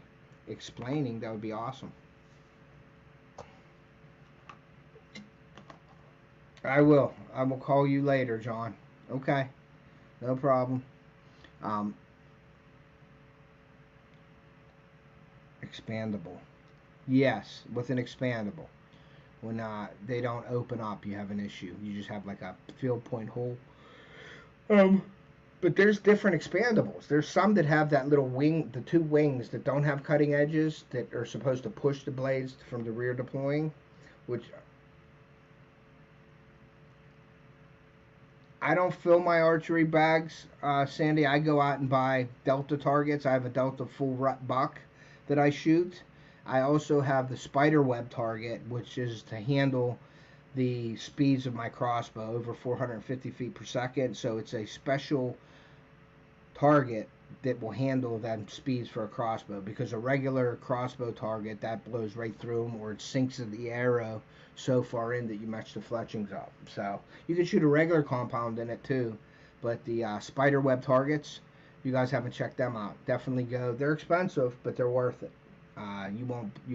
explaining, that would be awesome. I will. I will call you later, John. Okay, no problem. Um, Expandable. Yes, with an expandable. When they don't open up, you have an issue. You just have like a field point hole. Um, but there's different expandables. There's some that have that little wing, the two wings that don't have cutting edges that are supposed to push the blades from the rear deploying, which I don't fill my archery bags, Sandy. I go out and buy Delta targets. I have a Delta full rut buck that I shoot. I also have the spider web target, which is to handle the speeds of my crossbow over 450 feet per second. So it's a special target that will handle them speeds for a crossbow, because a regular crossbow target that blows right through them, or it sinks the arrow so far in that you match the fletchings up. So you can shoot a regular compound in it too, but the spider web targets, you guys haven't checked them out, definitely go. They're expensive, but they're worth it. You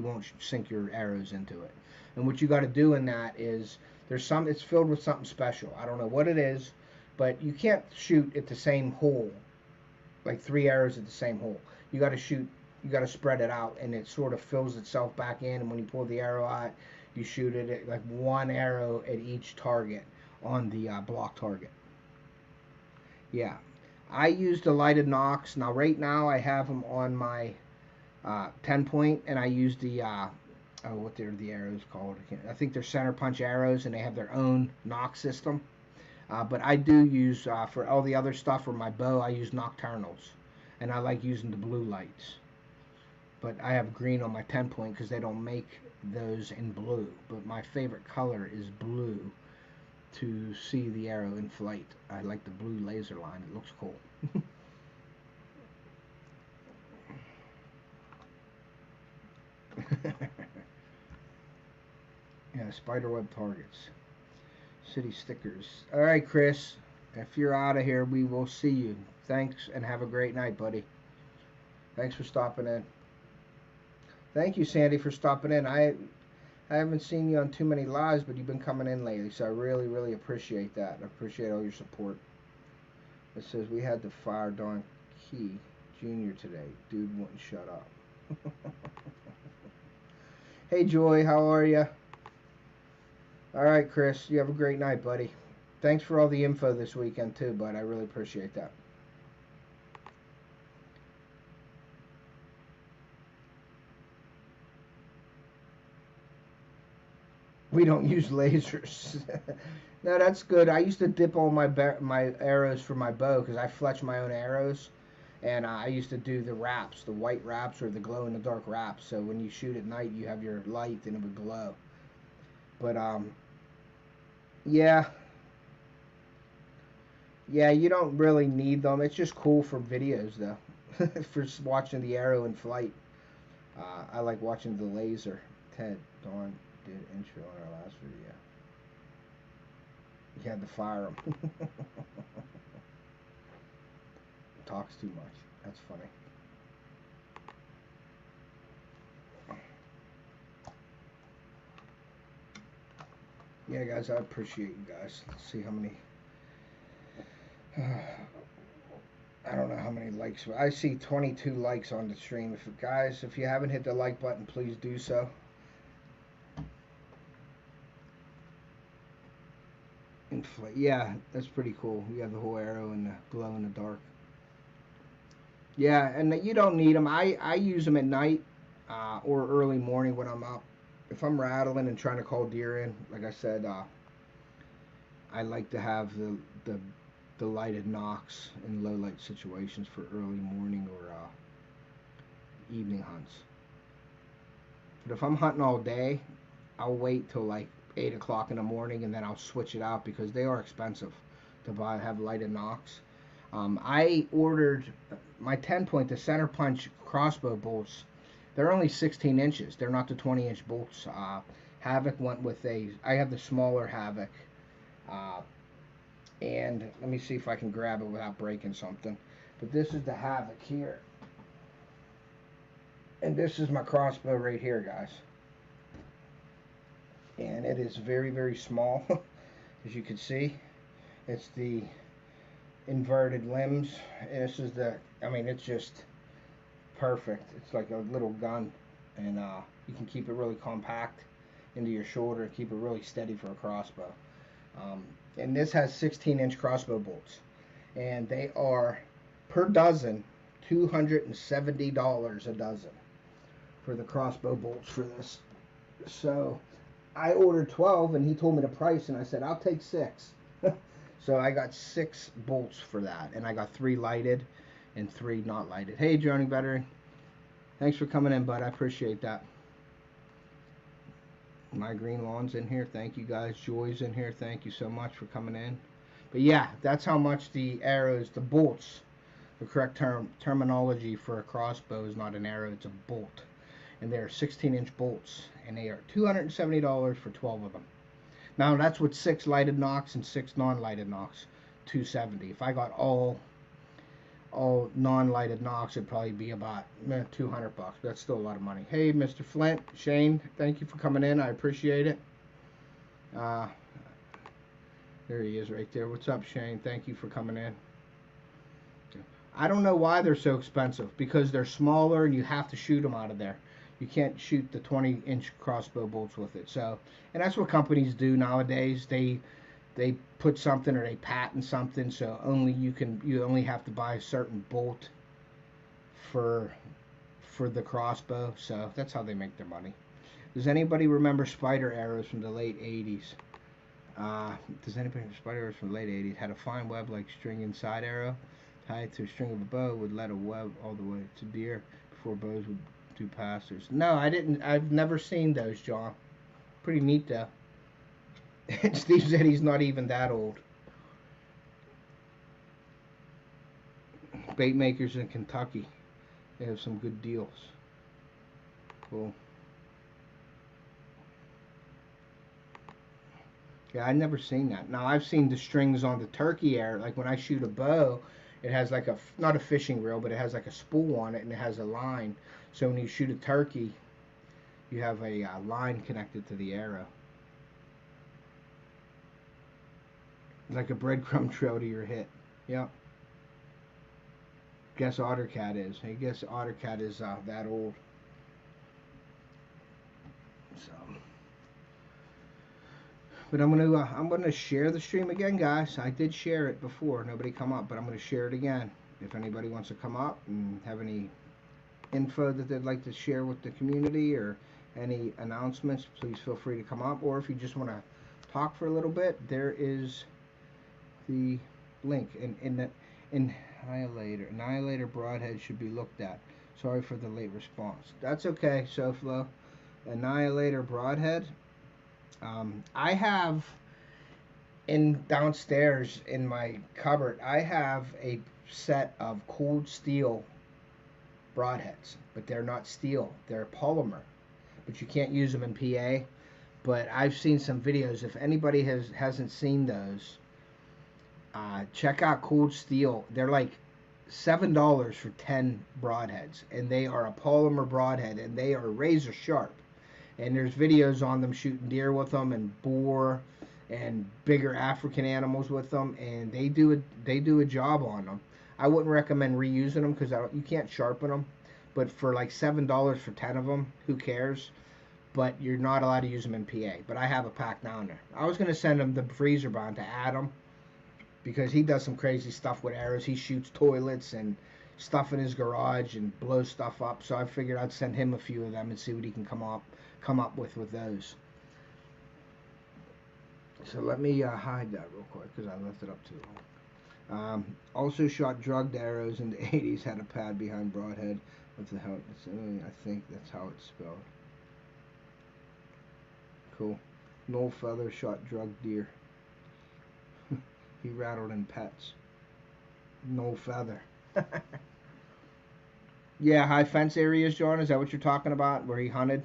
won't sink your arrows into it. And what you got to do in that is it's filled with something special. I don't know what it is, but you can't shoot at the same hole, like 3 arrows at the same hole. You got to spread it out, and it sort of fills itself back in. And when you pull the arrow out, you shoot it at like 1 arrow at each target on the block target. Yeah, I used a lighted Nox. Now right now I have them on my 10 point, and I use the what are the arrows called? I think they're center punch arrows, and they have their own Nox system. But I do use, for all the other stuff for my bow, I use nocturnals. And I like using the blue lights. But I have green on my 10 point because they don't make those in blue. But my favorite color is blue to see the arrow in flight. I like the blue laser line. It looks cool. Yeah, spiderweb targets. City stickers. All right, Chris. If you're out of here, we will see you. Thanks, and have a great night, buddy. Thanks for stopping in. Thank you, Sandy, for stopping in. I haven't seen you on too many lives, but you've been coming in lately, so I really, really appreciate that. I appreciate all your support. It says we had to fire Don Key Jr. today. Dude wouldn't shut up. Hey, Joy, how are you? All right, Chris, you have a great night, buddy. Thanks for all the info this weekend, too, bud. I really appreciate that. We don't use lasers. No, that's good. I used to dip all my arrows for my bow because I fletch my own arrows. And I used to do the wraps, the white wraps or the glow-in-the-dark wraps. So when you shoot at night, you have your light and it would glow. But, yeah. Yeah, you don't really need them. It's just cool for videos, though. For watching the arrow in flight. I like watching the laser. Ted, Dawn did intro on our last video. You had to fire him. Talks too much. That's funny. Yeah, guys, I appreciate you guys. Let's see how many. I don't know how many likes. I see 22 likes on the stream. If you haven't hit the like button, please do so. Inflate. Yeah, that's pretty cool. You have the whole arrow and the glow in the dark. Yeah, and you don't need them. I use them at night or early morning when I'm up. If I'm rattling and trying to call deer in, like I said, I like to have the lighted Nox in low light situations for early morning or evening hunts. But if I'm hunting all day, I'll wait till like 8 o'clock in the morning, and then I'll switch it out because they are expensive to have lighted Nox. I ordered my 10 point, the center punch crossbow bolts They're only 16 inches. They're not the 20-inch bolts. Havoc went with I have the smaller Havoc. And let me see if I can grab it without breaking something. But this is the Havoc here. And this is my crossbow right here, guys. And it is very, very small, as you can see. It's the inverted limbs. This is it's just perfect. It's like a little gun, and you can keep it really compact into your shoulder and keep it really steady for a crossbow. And this has 16-inch crossbow bolts, and they are per dozen $270 a dozen for the crossbow bolts for this. So I ordered 12, and he told me the price, and I said I'll take 6. So I got 6 bolts for that, and I got 3 lighted and 3 not lighted. Hey, Johnny Bettering, thanks for coming in, bud. I appreciate that. My Green Lawn's in here. Thank you, guys. Joy's in here. Thank you so much for coming in. But yeah, that's how much the arrows, the bolts, the correct terminology for a crossbow is not an arrow, it's a bolt. And they're 16-inch bolts, and they are $270 for 12 of them. Now that's with 6 lighted nocks and 6 non-lighted nocks, $270. If I got all non-lighted nocks, it'd probably be about $200. That's still a lot of money. Hey, Mr. Flint, Shane, thank you for coming in. I appreciate it. There he is right there. What's up, Shane? Thank you for coming in. I don't know why they're so expensive, because they're smaller and you have to shoot them out of there. You can't shoot the 20-inch crossbow bolts with it. So, and that's what companies do nowadays. They put something, or they patent something, so you only have to buy a certain bolt for the crossbow. So that's how they make their money. Does anybody remember spider arrows from the late 80s? Does anybody remember spider arrows from the late 80s? Had a fine web like string inside arrow, tied to a string of a bow, would let a web all the way to deer before bows would do passers. No, I didn't. I've never seen those, John. Pretty neat though. Steve said he's not even that old. Bait makers in Kentucky, they have some good deals. Cool. Yeah, I've never seen that. Now I've seen the strings on the turkey arrow. Like when I shoot a bow, it has like not a fishing reel, but it has like a spool on it, and it has a line. So when you shoot a turkey, you have a line connected to the arrow. Like a breadcrumb trail to your hit. Yep. Guess OtterCat is. I guess OtterCat is that old. So, but I'm gonna share the stream again, guys. I did share it before. Nobody come up, but I'm gonna share it again. If anybody wants to come up and have any info that they'd like to share with the community, or any announcements, please feel free to come up. Or if you just want to talk for a little bit, there is the link in the Annihilator broadhead should be looked at. Sorry for the late response. That's okay, SoFlo. Annihilator broadhead. I have downstairs in my cupboard, I have a set of cold steel broadheads, but they're not steel, they're polymer, but you can't use them in PA. But I've seen some videos. If anybody hasn't seen those, check out Cold Steel. They're like $7 for 10 broadheads, and they are a polymer broadhead, and they are razor sharp. And there's videos on them shooting deer with them, and boar, and bigger African animals with them, and they do a job on them. I wouldn't recommend reusing them because you can't sharpen them. But for like $7 for 10 of them, who cares? But you're not allowed to use them in PA. But I have a pack down there. I was going to send him the freezer bond to Adam, because he does some crazy stuff with arrows. He shoots toilets and stuff in his garage and blows stuff up. So I figured I'd send him a few of them and see what he can come up with those. So let me hide that real quick because I left it up too long. Also shot drugged arrows in the 80s. Had a pad behind broadhead. With the help. I think that's how it's spelled. Cool. Noel Feather shot drugged deer. He rattled in pets. No feather. Yeah, high fence areas, John. Is that what you're talking about? Where he hunted?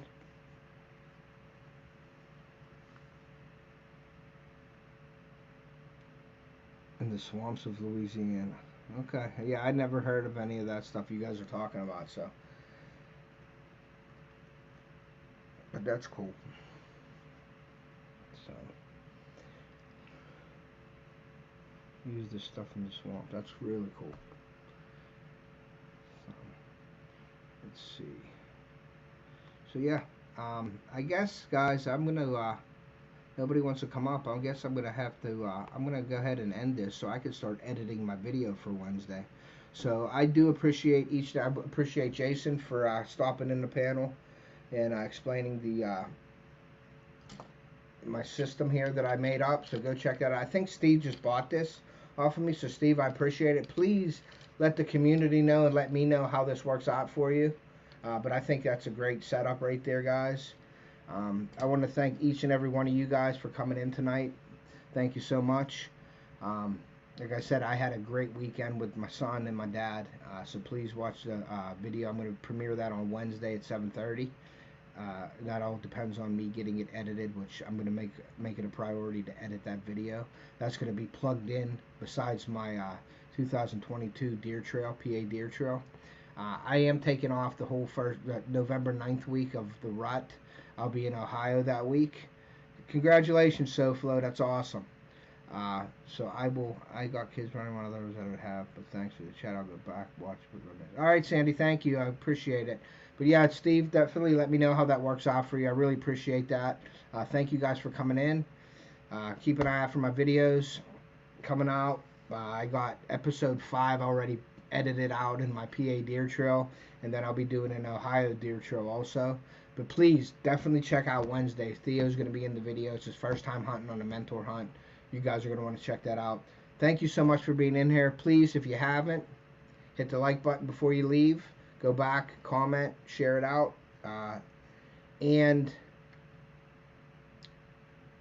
In the swamps of Louisiana. Okay. Yeah, I'd never heard of any of that stuff you guys are talking about. So, but that's cool. So, use this stuff in the swamp. That's really cool. So, let's see. So yeah, I guess guys, I'm gonna. Nobody wants to come up. I guess I'm gonna have to. I'm gonna go ahead and end this so I can start editing my video for Wednesday. So I do appreciate each. I appreciate Jason for stopping in the panel and explaining the my system here that I made up. So go check that out. I think Steve just bought this off of me. So Steve, I appreciate it. Please let the community know and let me know how this works out for you. But I think that's a great setup right there, guys. I want to thank each and every one of you guys for coming in tonight. Thank you so much. Like I said, I had a great weekend with my son and my dad. So please watch the video. I'm going to premiere that on Wednesday at 7:30. That all depends on me getting it edited, which I'm going to make it a priority to edit that video. That's going to be plugged in besides my 2022 deer trail, PA deer trail. I am taking off the whole November 9th week of the rut. I'll be in Ohio that week. Congratulations, SoFlo. That's awesome. So I got kids running one of those I would have, but thanks for the chat. I'll go back, watch. All right, Sandy, thank you. I appreciate it. But yeah, Steve, definitely let me know how that works out for you. I really appreciate that. Thank you guys for coming in. Keep an eye out for my videos coming out. I got episode 5 already edited out in my PA deer trail, and then I'll be doing an Ohio deer trail also. But please, definitely check out Wednesday. Theo's going to be in the video. It's his first time hunting on a mentor hunt. You guys are going to want to check that out. Thank you so much for being in here. Please, if you haven't, hit the like button before you leave. Go back, comment, share it out, and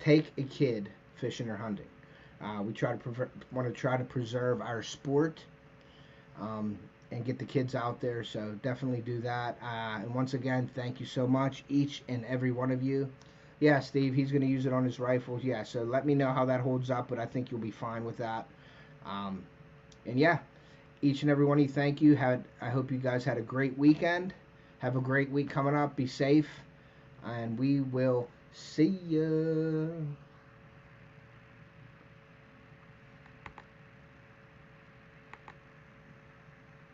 take a kid fishing or hunting. We want to try to preserve our sport and get the kids out there. So definitely do that. And once again, thank you so much, each and every one of you. Yeah, Steve, he's going to use it on his rifles. Yeah, so let me know how that holds up, but I think you'll be fine with that. And yeah, each and every one of you, thank you. I hope you guys had a great weekend. Have a great week coming up. Be safe, and we will see you.